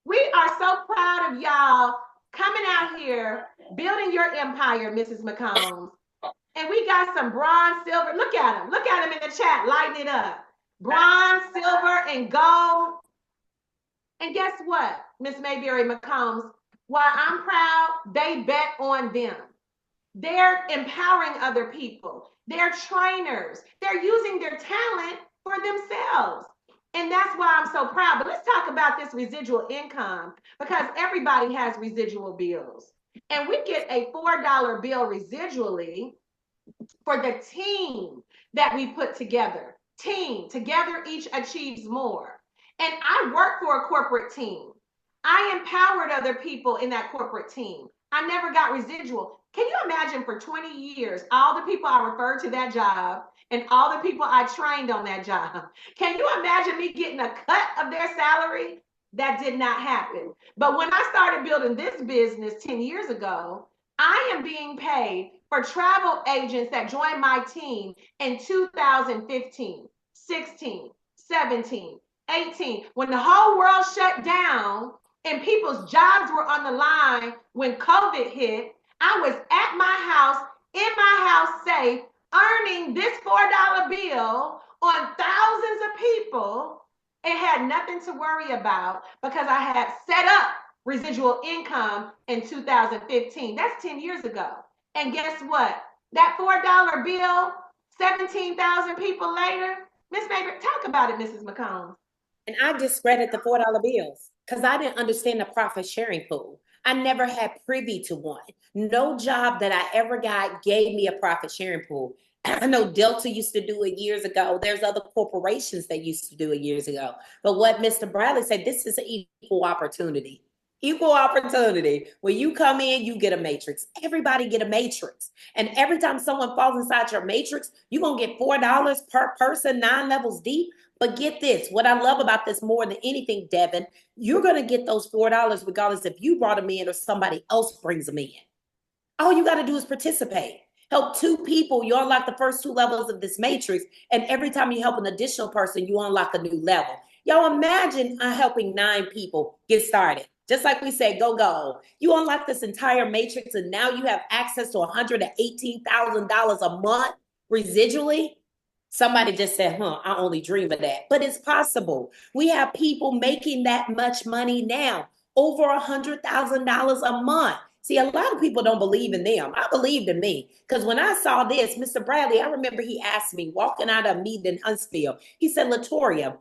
We are so proud of y'all coming out here, building your empire, Mrs. McCombs. And we got some bronze, silver. Look at them. Look at them in the chat, lighting it up. Bronze, silver, and gold. And guess what, Miss Mayberry-McCombs? While I'm proud, they bet on them. They're empowering other people. They're trainers. They're using their talent for themselves. And that's why I'm so proud. But let's talk about this residual income, because everybody has residual bills. And we get a $4 bill residually for the team that we put together. Team, together each achieves more. And I work for a corporate team. I empowered other people in that corporate team. I never got residual. Can you imagine for 20 years, all the people I referred to that job and all the people I trained on that job? Can you imagine me getting a cut of their salary? That did not happen. But when I started building this business 10 years ago, I am being paid for travel agents that joined my team in 2015, 16, 17, 18, when the whole world shut down and people's jobs were on the line when COVID hit. I was at my house, in my house safe, earning this $4 bill on thousands of people and had nothing to worry about because I had set up residual income in 2015. That's 10 years ago. And guess what? That $4 bill, 17,000 people later, Miss Mayberry, talk about it, Mrs. McCombs. And I discredit the $4 bills because I didn't understand the profit sharing pool. I never had privy to one. No job that I ever got gave me a profit sharing pool. I know Delta used to do it years ago. There's other corporations that used to do it years ago. But what Mr. Bradley said, this is an equal opportunity. Equal opportunity. When you come in, you get a matrix. Everybody get a matrix. And every time someone falls inside your matrix, you're going to get $4 per person, 9 levels deep. But get this, what I love about this more than anything, Devin, you're going to get those $4 regardless if you brought them in or somebody else brings them in. All you got to do is participate. Help 2 people, you unlock the first 2 levels of this matrix. And every time you help an additional person, you unlock a new level. Y'all imagine helping 9 people get started. Just like we said, go gold. You unlock this entire matrix, and now you have access to $118,000 a month residually. Somebody just said, I only dream of that. But it's possible. We have people making that much money now, over $100,000 a month. See, a lot of people don't believe in them. I believed in me. Because when I saw this, Mr. Bradley, I remember he asked me, walking out of a meeting in Huntsville, he said, Letoria,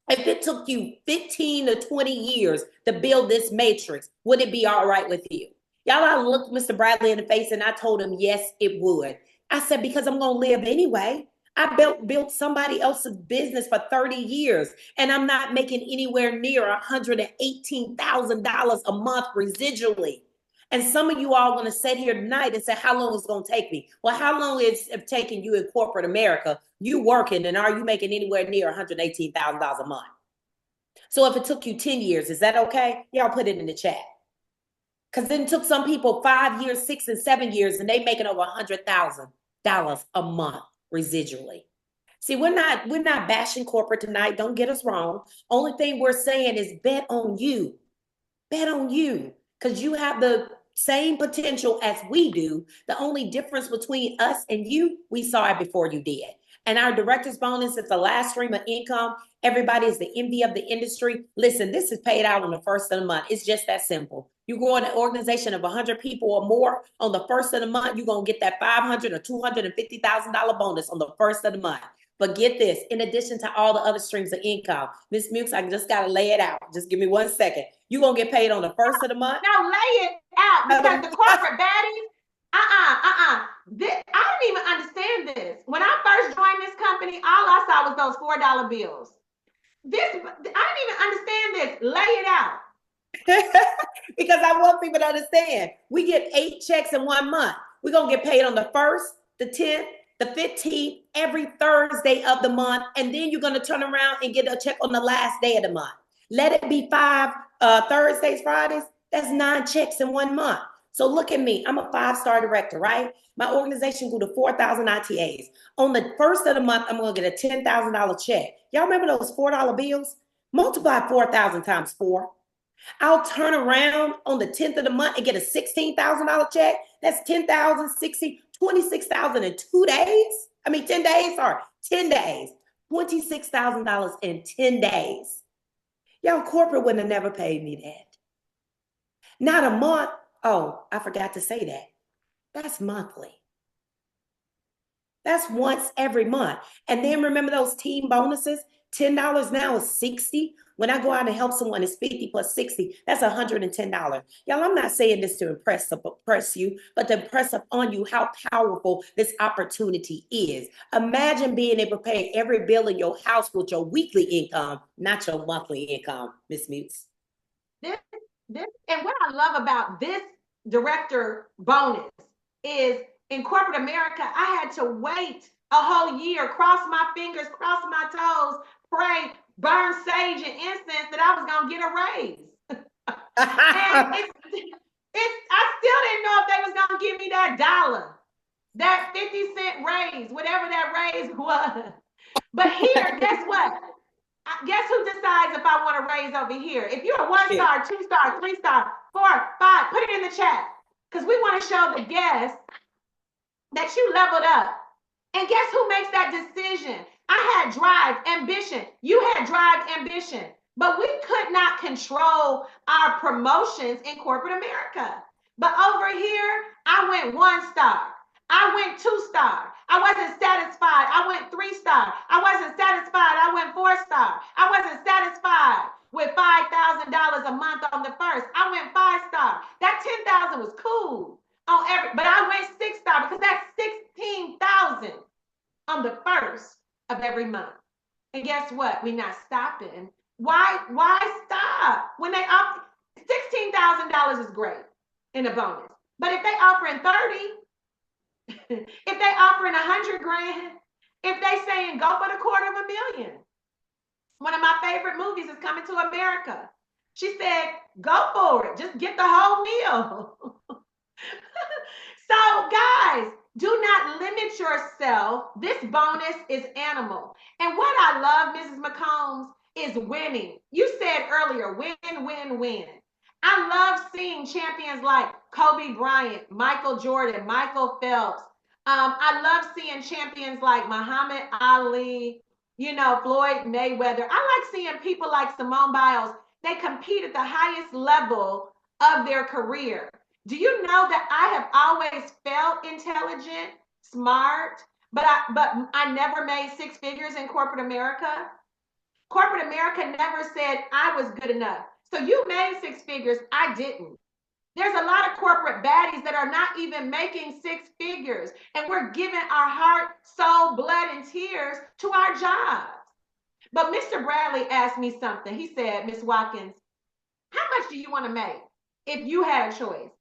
if it took you 15 to 20 years to build this matrix, would it be all right with you? Y'all, I looked Mr. Bradley in the face and I told him, yes, it would. I said, because I'm going to live anyway. I built somebody else's business for 30 years, and I'm not making anywhere near $118,000 a month residually. And some of you all are going to sit here tonight and say, how long is it going to take me? Well, how long is it taking you in corporate America? You working, and are you making anywhere near $118,000 a month? So if it took you 10 years, is that okay? Y'all put it in the chat. Because then it took some people 5 years, 6 and 7 years, and they making over $100,000 a month residually. See, we're not bashing corporate tonight. Don't get us wrong. Only thing we're saying is bet on you. Bet on you. Because you have the same potential as we do. The only difference between us and you, we saw it before you did. And our director's bonus is the last stream of income. Everybody is the envy of the industry. Listen, this is paid out on the first of the month. It's just that simple. You grow an organization of 100 people or more on the first of the month, you're going to get that $500,000 or $250,000 bonus on the first of the month. But get this, in addition to all the other streams of income, Miss Mukes, I just got to lay it out. Just give me 1 second. You're going to get paid on the first of the month. No, lay it out, because the corporate baddies, I didn't even understand this. When I first joined this company, all I saw was those $4 bills. I didn't even understand this. Lay it out. Because I want people to understand. We get 8 checks in 1 month. We're going to get paid on the 1st, the 10th, the 15th, every Thursday of the month. And then you're going to turn around and get a check on the last day of the month. Let it be 5 Thursdays, Fridays. That's 9 checks in 1 month. So look at me. I'm a 5-star director, right? My organization grew to 4,000 ITAs. On the 1st of the month, I'm going to get a $10,000 check. Y'all remember those $4 bills? Multiply 4,000 times 4. I'll turn around on the 10th of the month and get a $16,000 check. That's 10,000, 60, 26,000 in 2 days. 10 days, sorry, 10 days. $26,000 in 10 days. Y'all, corporate wouldn't have never paid me that. Not a month. Oh, I forgot to say that. That's monthly. That's once every month. And then remember those team bonuses? $10 now is 60. When I go out and help someone, it's 50 plus 60. That's $110. Y'all, I'm not saying this to impress you, but to impress upon you how powerful this opportunity is. Imagine being able to pay every bill in your house with your weekly income, not your monthly income, Miss Mutes. This, and what I love about this director bonus is in corporate America, I had to wait a whole year, cross my fingers, cross my toes, pray, burn sage and incense that I was going to get a raise. And I still didn't know if they was going to give me that dollar, that 50-cent raise, whatever that raise was. But here, guess what? Guess who decides if I want to raise over here? If you're a 1-star, 2-star, 3-star, 4, 5, put it in the chat. Because we want to show the guests that you leveled up. And guess who makes that decision? I had drive, ambition. You had drive, ambition. But we could not control our promotions in corporate America. But over here, I went 1-star. I went 2-star. I wasn't satisfied. I went 3-star. I wasn't satisfied. I went 4-star. I wasn't satisfied with $5,000 a month on the first. I went 5-star. That 10,000 was cool but I went 6-star because that's 16,000 on the first of every month. And guess what? We're not stopping. Why stop? When they offer $16,000 is great in a bonus. But if they offering 30, if they offering 100 grand, if they saying go for the $250,000. One of my favorite movies is Coming to America. She said, go for it. Just get the whole meal. So guys, do not limit yourself. This bonus is animal. And what I love, Mrs. McCombs, is winning. You said earlier, win, win, win. I love seeing champions like Kobe Bryant, Michael Jordan, Michael Phelps. I love seeing champions like Muhammad Ali, Floyd Mayweather. I like seeing people like Simone Biles. They compete at the highest level of their career. Do you know that I have always felt intelligent, smart, but I never made six figures in corporate America? Corporate America never said I was good enough. So you made six figures, I didn't. There's a lot of corporate baddies that are not even making six figures, and we're giving our heart, soul, blood, and tears to our jobs. But Mr. Bradley asked me something. He said, Miss Watkins, how much do you want to make if you had a choice?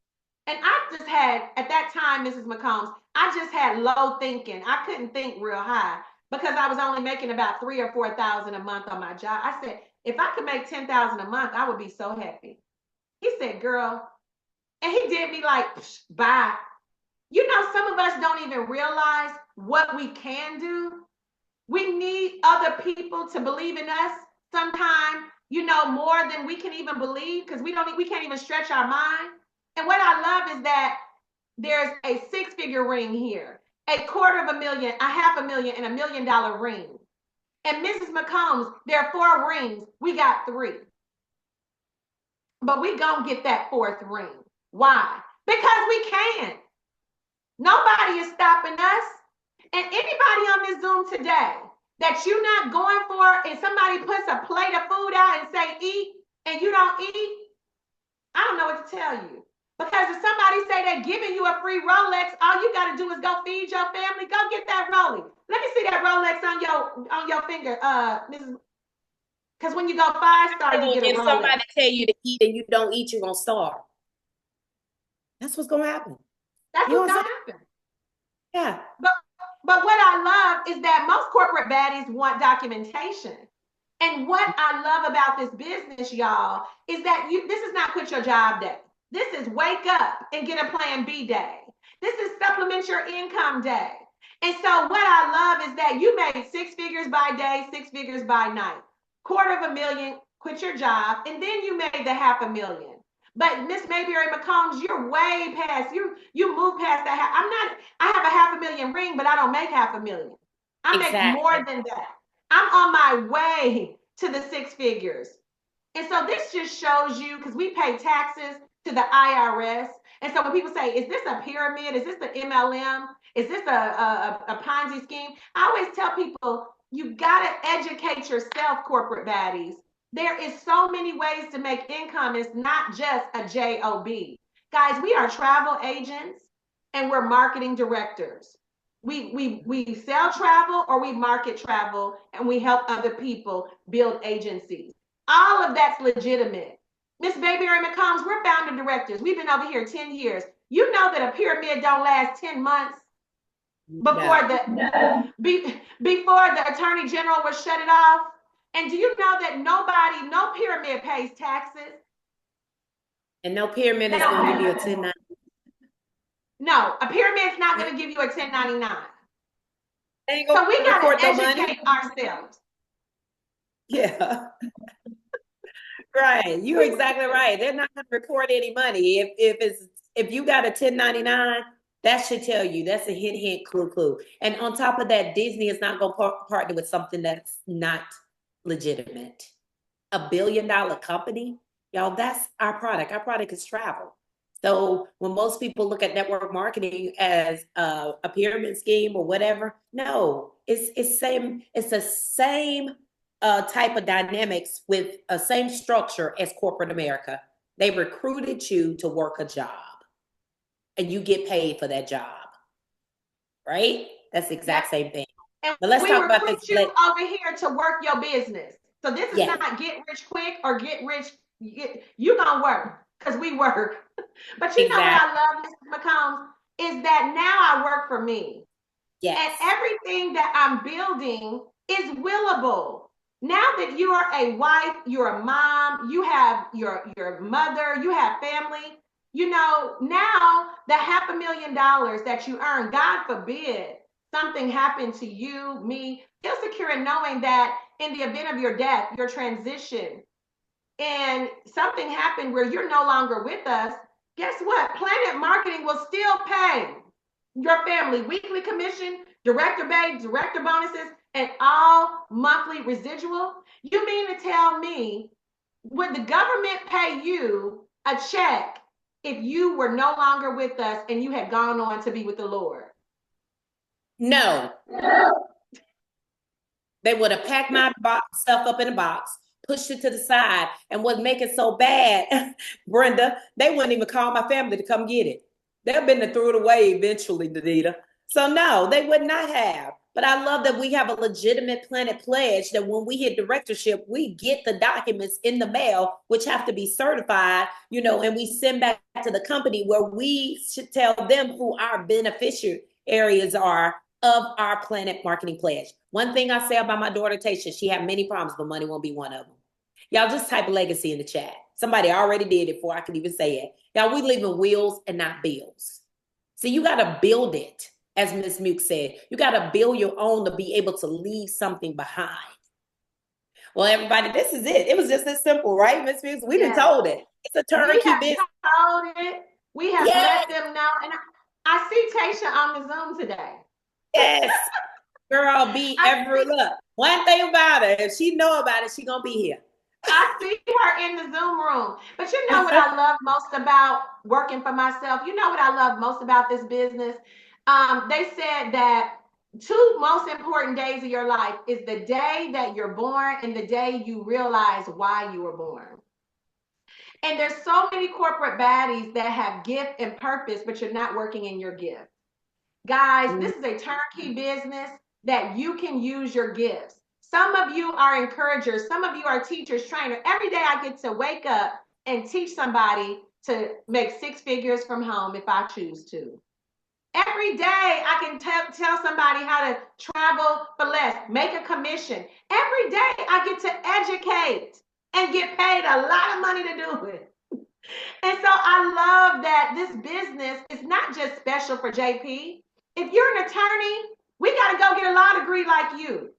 And I just had, at that time, Mrs. McCombs, I just had low thinking. I couldn't think real high because I was only making about 3 or 4,000 a month on my job. I said, if I could make 10,000 a month, I would be so happy. He said, girl, and he did me like, bye. Some of us don't even realize what we can do. We need other people to believe in us sometimes, more than we can even believe because we can't even stretch our mind. And what I love is that there's a six-figure ring here, $250,000, $500,000, and $1 million ring. And Mrs. McCombs, there are 4 rings. We got 3. But we gonna get that 4th ring. Why? Because we can. Nobody is stopping us. And anybody on this Zoom today that you're not going for, and somebody puts a plate of food out and say eat, and you don't eat, I don't know what to tell you. Because if somebody say they're giving you a free Rolex, all you got to do is go feed your family. Go get that Rolex. Let me see that Rolex on your finger, Mrs. Because when you go 5-star, you get a Rolex. If somebody tell you to eat and you don't eat, you're gonna starve. That's what's gonna happen. That's what's gonna happen. Yeah. But what I love is that most corporate baddies want documentation. And what I love about this business, y'all, is that this is not quit your job day. This is wake up and get a plan B day. This is supplement your income day. And so what I love is that you made 6 figures by day, 6 figures by night, $250,000, quit your job, and then you made the $500,000. But Miss Mayberry-McCombs, you're way past, you moved past that. I have a $500,000 ring, but I don't make $500,000. I make more than that. I'm on my way to the 6 figures. And so this just shows you, because we pay taxes to the IRS. And so when people say, is this a pyramid? Is this the MLM? Is this a Ponzi scheme? I always tell people, you got to educate yourself, corporate baddies. There is so many ways to make income. It's not just a job. Guys, we are travel agents and we're marketing directors. We sell travel or we market travel and we help other people build agencies. All of that's legitimate. Miss Mayberry-McCombs, we're founder directors. We've been over here 10 years. You know that a pyramid don't last 10 months before the attorney general will shut it off. And do you know that no pyramid pays taxes? And no pyramid is going to give you a 1099. No, a pyramid's not going to give you a 1099. So we got to educate ourselves. Yeah. Right. You're exactly right. They're not going to record any money. If you got a 1099, that should tell you. That's a hint, clue. And on top of that, Disney is not going to partner with something that's not legitimate. $1 billion company, y'all, that's our product. Our product is travel. So when most people look at network marketing as a pyramid scheme or whatever, no, it's the same type of dynamics with a same structure as corporate America. They recruited you to work a job and you get paid for that job, right? That's the exact same thing. And but let's talk about this. You over here to work your business. So this is not get rich quick or get rich. You gonna work because we work. But you know what I love, Mrs. McCombs, is that now I work for me. Yes. And everything that I'm building is willable. Now that you are a wife, you're a mom, you have your mother, you have family, now the $500,000 that you earn, God forbid something happened to you, me, feel secure in knowing that in the event of your death, your transition, and something happened where you're no longer with us, guess what? Planet Marketing will still pay your family weekly commission, director pay, director bonuses, and all monthly residual. You mean to tell me, would the government pay you a check if you were no longer with us and you had gone on to be with the Lord? No. They would have packed my stuff up in a box, pushed it to the side, and what make it so bad, Brenda, they wouldn't even call my family to come get it. They've been to throw it away eventually, Danita. So no, they would not have. But I love that we have a legitimate Planet pledge that when we hit directorship, we get the documents in the mail, which have to be certified, you know, and we send back to the company where we should tell them who our beneficiaries are of our Planet Marketing Pledge. One thing I say about my daughter, Tasha, she had many problems, but money won't be one of them. Y'all just type legacy in the chat. Somebody already did it before I could even say it. Y'all, we leaving wheels and not bills. See, you got to build it, as Ms. Muke said. You got to build your own to be able to leave something behind. Well, everybody, this is it. It was just this simple, right, Ms. Muke? We done told it. It's a turnkey business. Told it. We have let them know. And I see Tasha on the Zoom today. Yes. Girl, look. One thing about her, if she know about it, she gonna be here. I see her in the Zoom room. But you know what I love most about working for myself? You know what I love most about this business? They said that 2 most important days of your life is the day that you're born and the day you realize why you were born. And there's so many corporate baddies that have gift and purpose, but you're not working in your gift. Guys, this is a turnkey business that you can use your gifts. Some of you are encouragers. Some of you are teachers, trainers. Every day I get to wake up and teach somebody to make 6 figures from home if I choose to. Every day I can tell somebody how to travel for less, make a commission. Every day I get to educate and get paid a lot of money to do it. And so I love that this business is not just special for JP. If you're an attorney, we got to go get a law degree like you.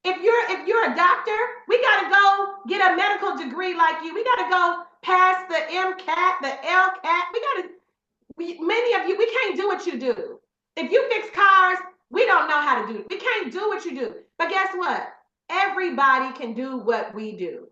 If you're a doctor, we got to go get a medical degree like you. We got to go pass the MCAT, the LCAT. Many of you, we can't do what you do. If you fix cars, we don't know how to do it. We can't do what you do. But guess what? Everybody can do what we do,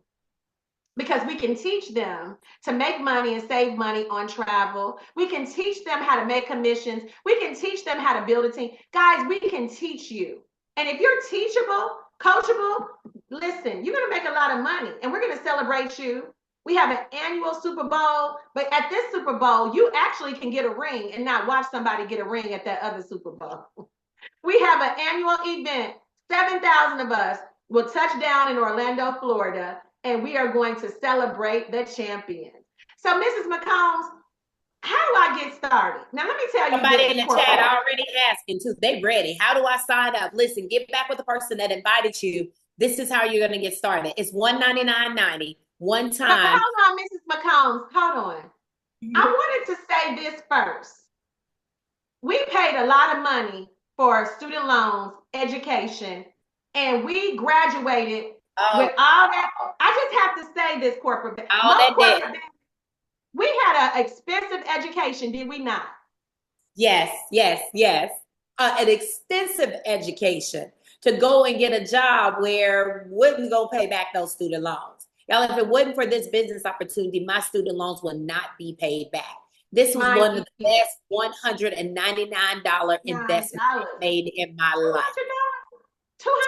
because we can teach them to make money and save money on travel. We can teach them how to make commissions. We can teach them how to build a team. Guys, we can teach you. And if you're teachable, coachable, listen, you're going to make a lot of money and we're going to celebrate you. We have an annual Super Bowl, but at this Super Bowl, you actually can get a ring and not watch somebody get a ring at that other Super Bowl. We have an annual event. 7,000 of us will touch down in Orlando, Florida, and we are going to celebrate the champions. So, Mrs. McCombs, how do I get started? Now, let me tell you. Somebody in the chat already asking too. They ready. How do I sign up? Listen, get back with the person that invited you. This is how you're going to get started. It's $199.90 one time. Hold on, Mrs. McCombs. Hold on. I wanted to say this first. We paid a lot of money for student loans, education, and we graduated with all that. I just have to say this, corporate. We had an expensive education, did we not? Yes. An extensive education to go and get a job where wouldn't go pay back those student loans. Y'all, if it wasn't for this business opportunity, my student loans would not be paid back. This was one of the best $199 investments made in my life.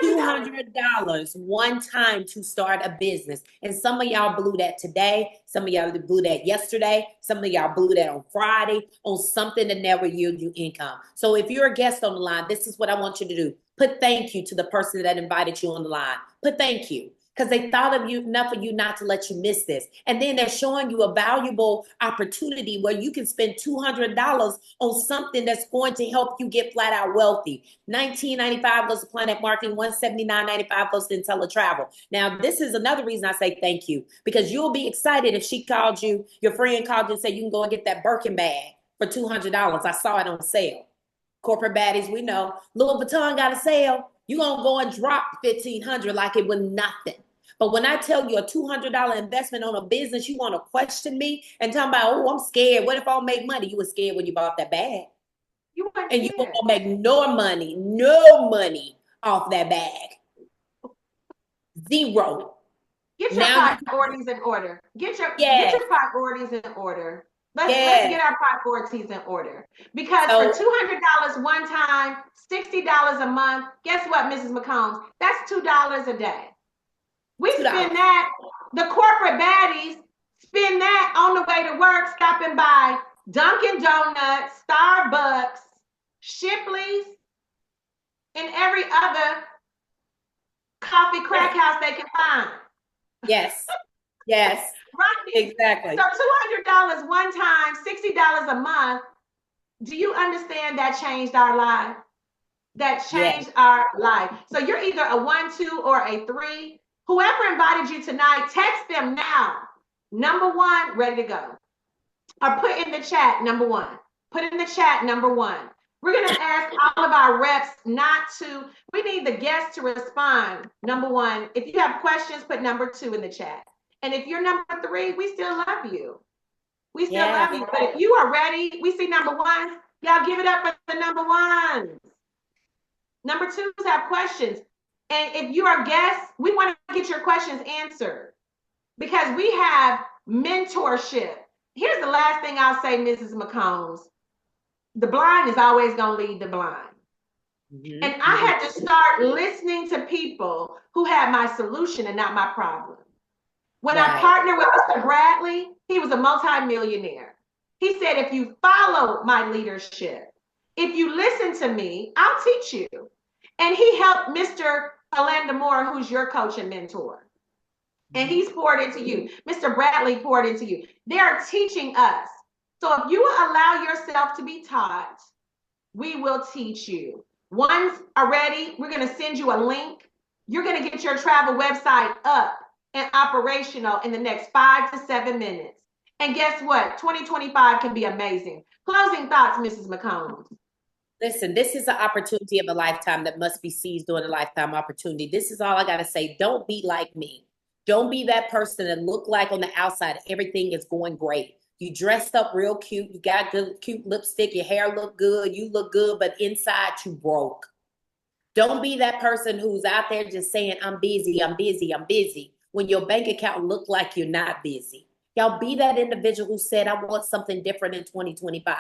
$200 one time to start a business. And some of y'all blew that today. Some of y'all blew that yesterday. Some of y'all blew that on Friday on something that never yield you income. So if you're a guest on the line, this is what I want you to do. Put thank you to the person that invited you on the line. Put thank you. Because they thought of you enough of you not to let you miss this. And then they're showing you a valuable opportunity where you can spend $200 on something that's going to help you get flat out wealthy. $19.95 goes to Planet Marketing, $179.95 goes to IntelliTravel. Now, this is another reason I say thank you, because you'll be excited if she called you, your friend called you and said you can go and get that Birkin bag for $200. I saw it on sale. Corporate Baddies, we know. Louis Vuitton got a sale. You're going to go and drop $1,500 like it was nothing. But when I tell you a $200 investment on a business, you want to question me and talk about, oh, I'm scared. What if I don't make money? You were scared when you bought that bag. You weren't And you won't scared. make no money off that bag. Zero. Get your Now you, priorities in order. Get yes, your priorities in order. Let's yes. get our priorities in order. Because for So $200 one time, $60 a month, guess what, Mrs. McCombs? That's $2 a day. We $2. spend that, the corporate baddies spend that on the way to work, stopping by Dunkin' Donuts, Starbucks, Shipley's, and every other coffee crack house they can find. Yes. Yes. Right? Exactly. So $200 one time, $60 a month. Do you understand that changed our life? That Yes. changed our life. So you're either a 1, 2, or a 3. Whoever invited you tonight, text them now. Number 1, ready to go. Or put in the chat, number 1. Put in the chat, number 1. We're going to ask all of our reps not to, we need the guests to respond. Number 1, if you have questions, put number 2 in the chat. And if you're number 3, we still love you. We still love you. But if you are ready, we see number 1. Y'all give it up for the number 1s. Number 2s have questions. And if you are guests, we want to get your questions answered because we have mentorship. Here's the last thing I'll say, Mrs. McCombs. The blind is always going to lead the blind. Mm-hmm. And I had to start listening to people who had my solution and not my problem. When I partnered with Mr. Bradley, he was a multimillionaire. He said, if you follow my leadership, if you listen to me, I'll teach you. And he helped Mr. Orlando Moore, who's your coach and mentor. And he's poured into you. Mr. Bradley poured into you. They are teaching us. So if you will allow yourself to be taught, we will teach you. Ones are ready. We're going to send you a link. You're going to get your travel website up and operational in the next 5 to 7 minutes. And guess what? 2025 can be amazing. Closing thoughts, Mrs. McCombs. Listen, this is an opportunity of a lifetime that must be seized during a lifetime opportunity. This is all I got to say. Don't be like me. Don't be that person that look like on the outside everything is going great. You dressed up real cute. You got good, cute lipstick. Your hair look good. You look good, but inside you broke. Don't be that person who's out there just saying, I'm busy, I'm busy, I'm busy, when your bank account look like you're not busy. Y'all be that individual who said, I want something different in 2025.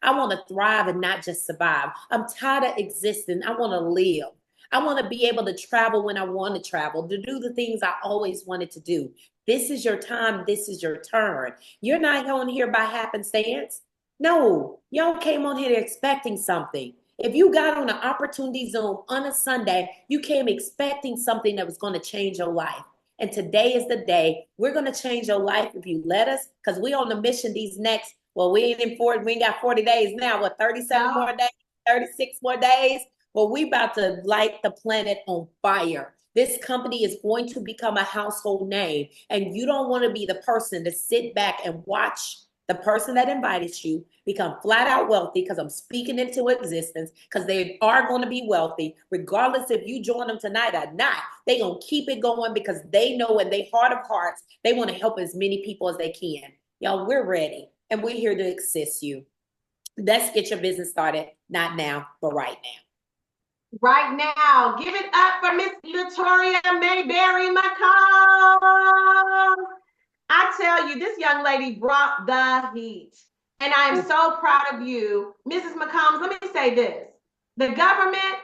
I want to thrive and not just survive. I'm tired of existing. I want to live. I want to be able to travel when I want to travel, to do the things I always wanted to do. This is your time. This is your turn. You're not on here by happenstance. No, y'all came on here expecting something. If you got on an opportunity zone on a Sunday, you came expecting something that was going to change your life. And today is the day. We're going to change your life if you let us, because we're on the mission these next, well, we ain't got 40 days now. What, 37 more days, 36 more days? Well, we about to light the planet on fire. This company is going to become a household name. And you don't want to be the person to sit back and watch the person that invited you become flat out wealthy, because I'm speaking into existence, because they are going to be wealthy, regardless if you join them tonight or not. They're going to keep it going because they know in their heart of hearts, they want to help as many people as they can. Y'all, we're ready, and we're here to assist you. Let's get your business started, not now, but right now. Right now. Give it up for Miss Letoria Mayberry-McCombs. I tell you, this young lady brought the heat. And I am so proud of you. Mrs. McCombs, let me say this. The government,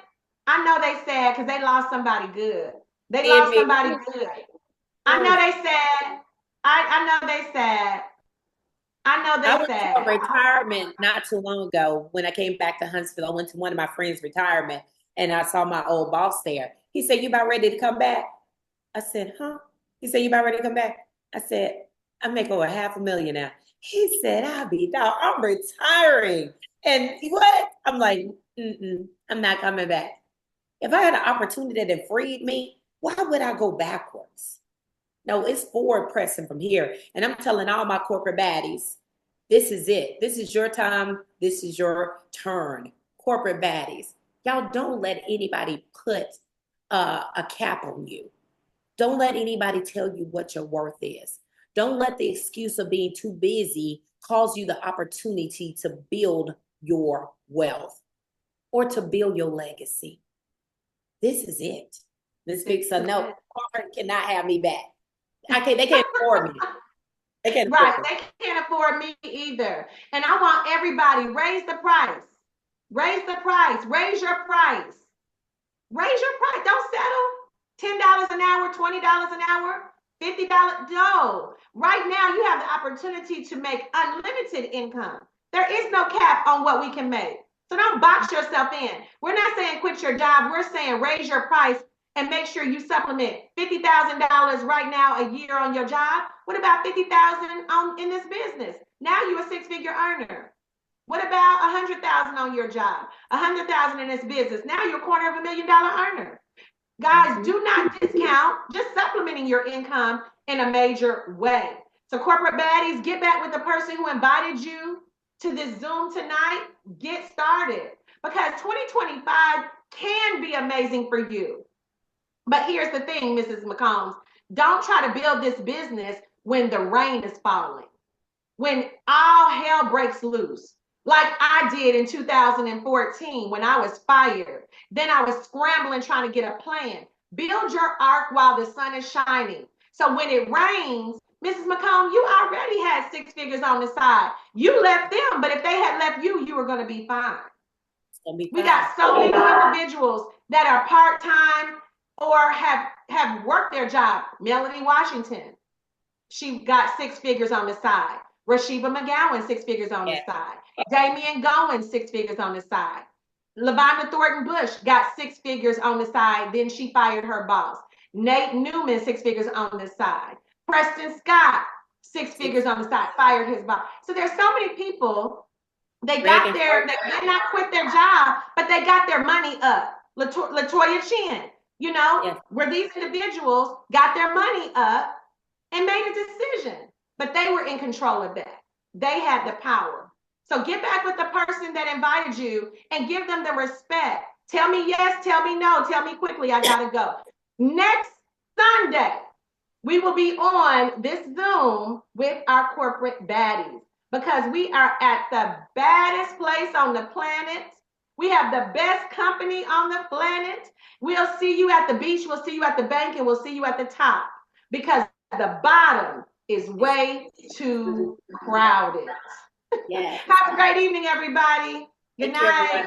I know they sad because they lost somebody good. They lost somebody good. I know they sad. I know they sad. I know they sad. I went to a retirement not too long ago when I came back to Huntsville. I went to one of my friends' retirement and I saw my old boss there. He said, you about ready to come back? I said, huh? He said, you about ready to come back? I said, I make over $500,000 now. He said, I'm retiring. And what? I'm like, I'm not coming back. If I had an opportunity that freed me, why would I go backwards? No, it's forward pressing from here. And I'm telling all my corporate baddies, this is it. This is your time. This is your turn. Corporate baddies. Y'all don't let anybody put a cap on you. Don't let anybody tell you what your worth is. Don't let the excuse of being too busy cause you the opportunity to build your wealth or to build your legacy. This is it. Miss Big Son, no, Carter cannot have me back. They can't afford me. They can't afford Right, they can't afford me either. And I want everybody, raise the price. Raise the price. Raise your price. Raise your price. Don't settle. $10 an hour, $20 an hour, $50. No. Right now, you have the opportunity to make unlimited income. There is no cap on what we can make. So don't box yourself in. We're not saying quit your job. We're saying raise your price and make sure you supplement $50,000 right now a year on your job. What about $50,000 in this business? Now you're a six-figure earner. What about $100,000 on your job? $100,000 in this business. Now you're $250,000 earner. Guys, do not discount, just supplementing your income in a major way. So corporate baddies, get back with the person who invited you to this Zoom tonight. Get started, because 2025 can be amazing for you. But here's the thing, Mrs. McCombs, don't try to build this business when the rain is falling, when all hell breaks loose. Like I did in 2014 when I was fired. Then I was scrambling trying to get a plan. Build your ark while the sun is shining. So when it rains, Mrs. McComb, you already had six figures on the side. You left them, but if they had left you, you were going to be fine. We got so many individuals that are part-time or have worked their job. Melanie Washington, she got six figures on the side. Rashiva McGowan, six figures on the side. Damian Gowen, six figures on the side. LaVonda Thornton Bush got six figures on the side. Then she fired her boss. Nate Newman, six figures on the side. Preston Scott, six figures on the side, fired his boss. So there's so many people, they did not quit their job, but they got their money up. Letoria Chin, where these individuals got their money up and made a decision. But they were in control of that. They had the power. So get back with the person that invited you and give them the respect. Tell me yes, tell me no, tell me quickly, I gotta go. Next Sunday, we will be on this Zoom with our corporate baddies, because we are at the baddest place on the planet. We have the best company on the planet. We'll see you at the beach, we'll see you at the bank, and we'll see you at the top, because the bottom is way too crowded. Yes. Have a great evening, everybody. Good night.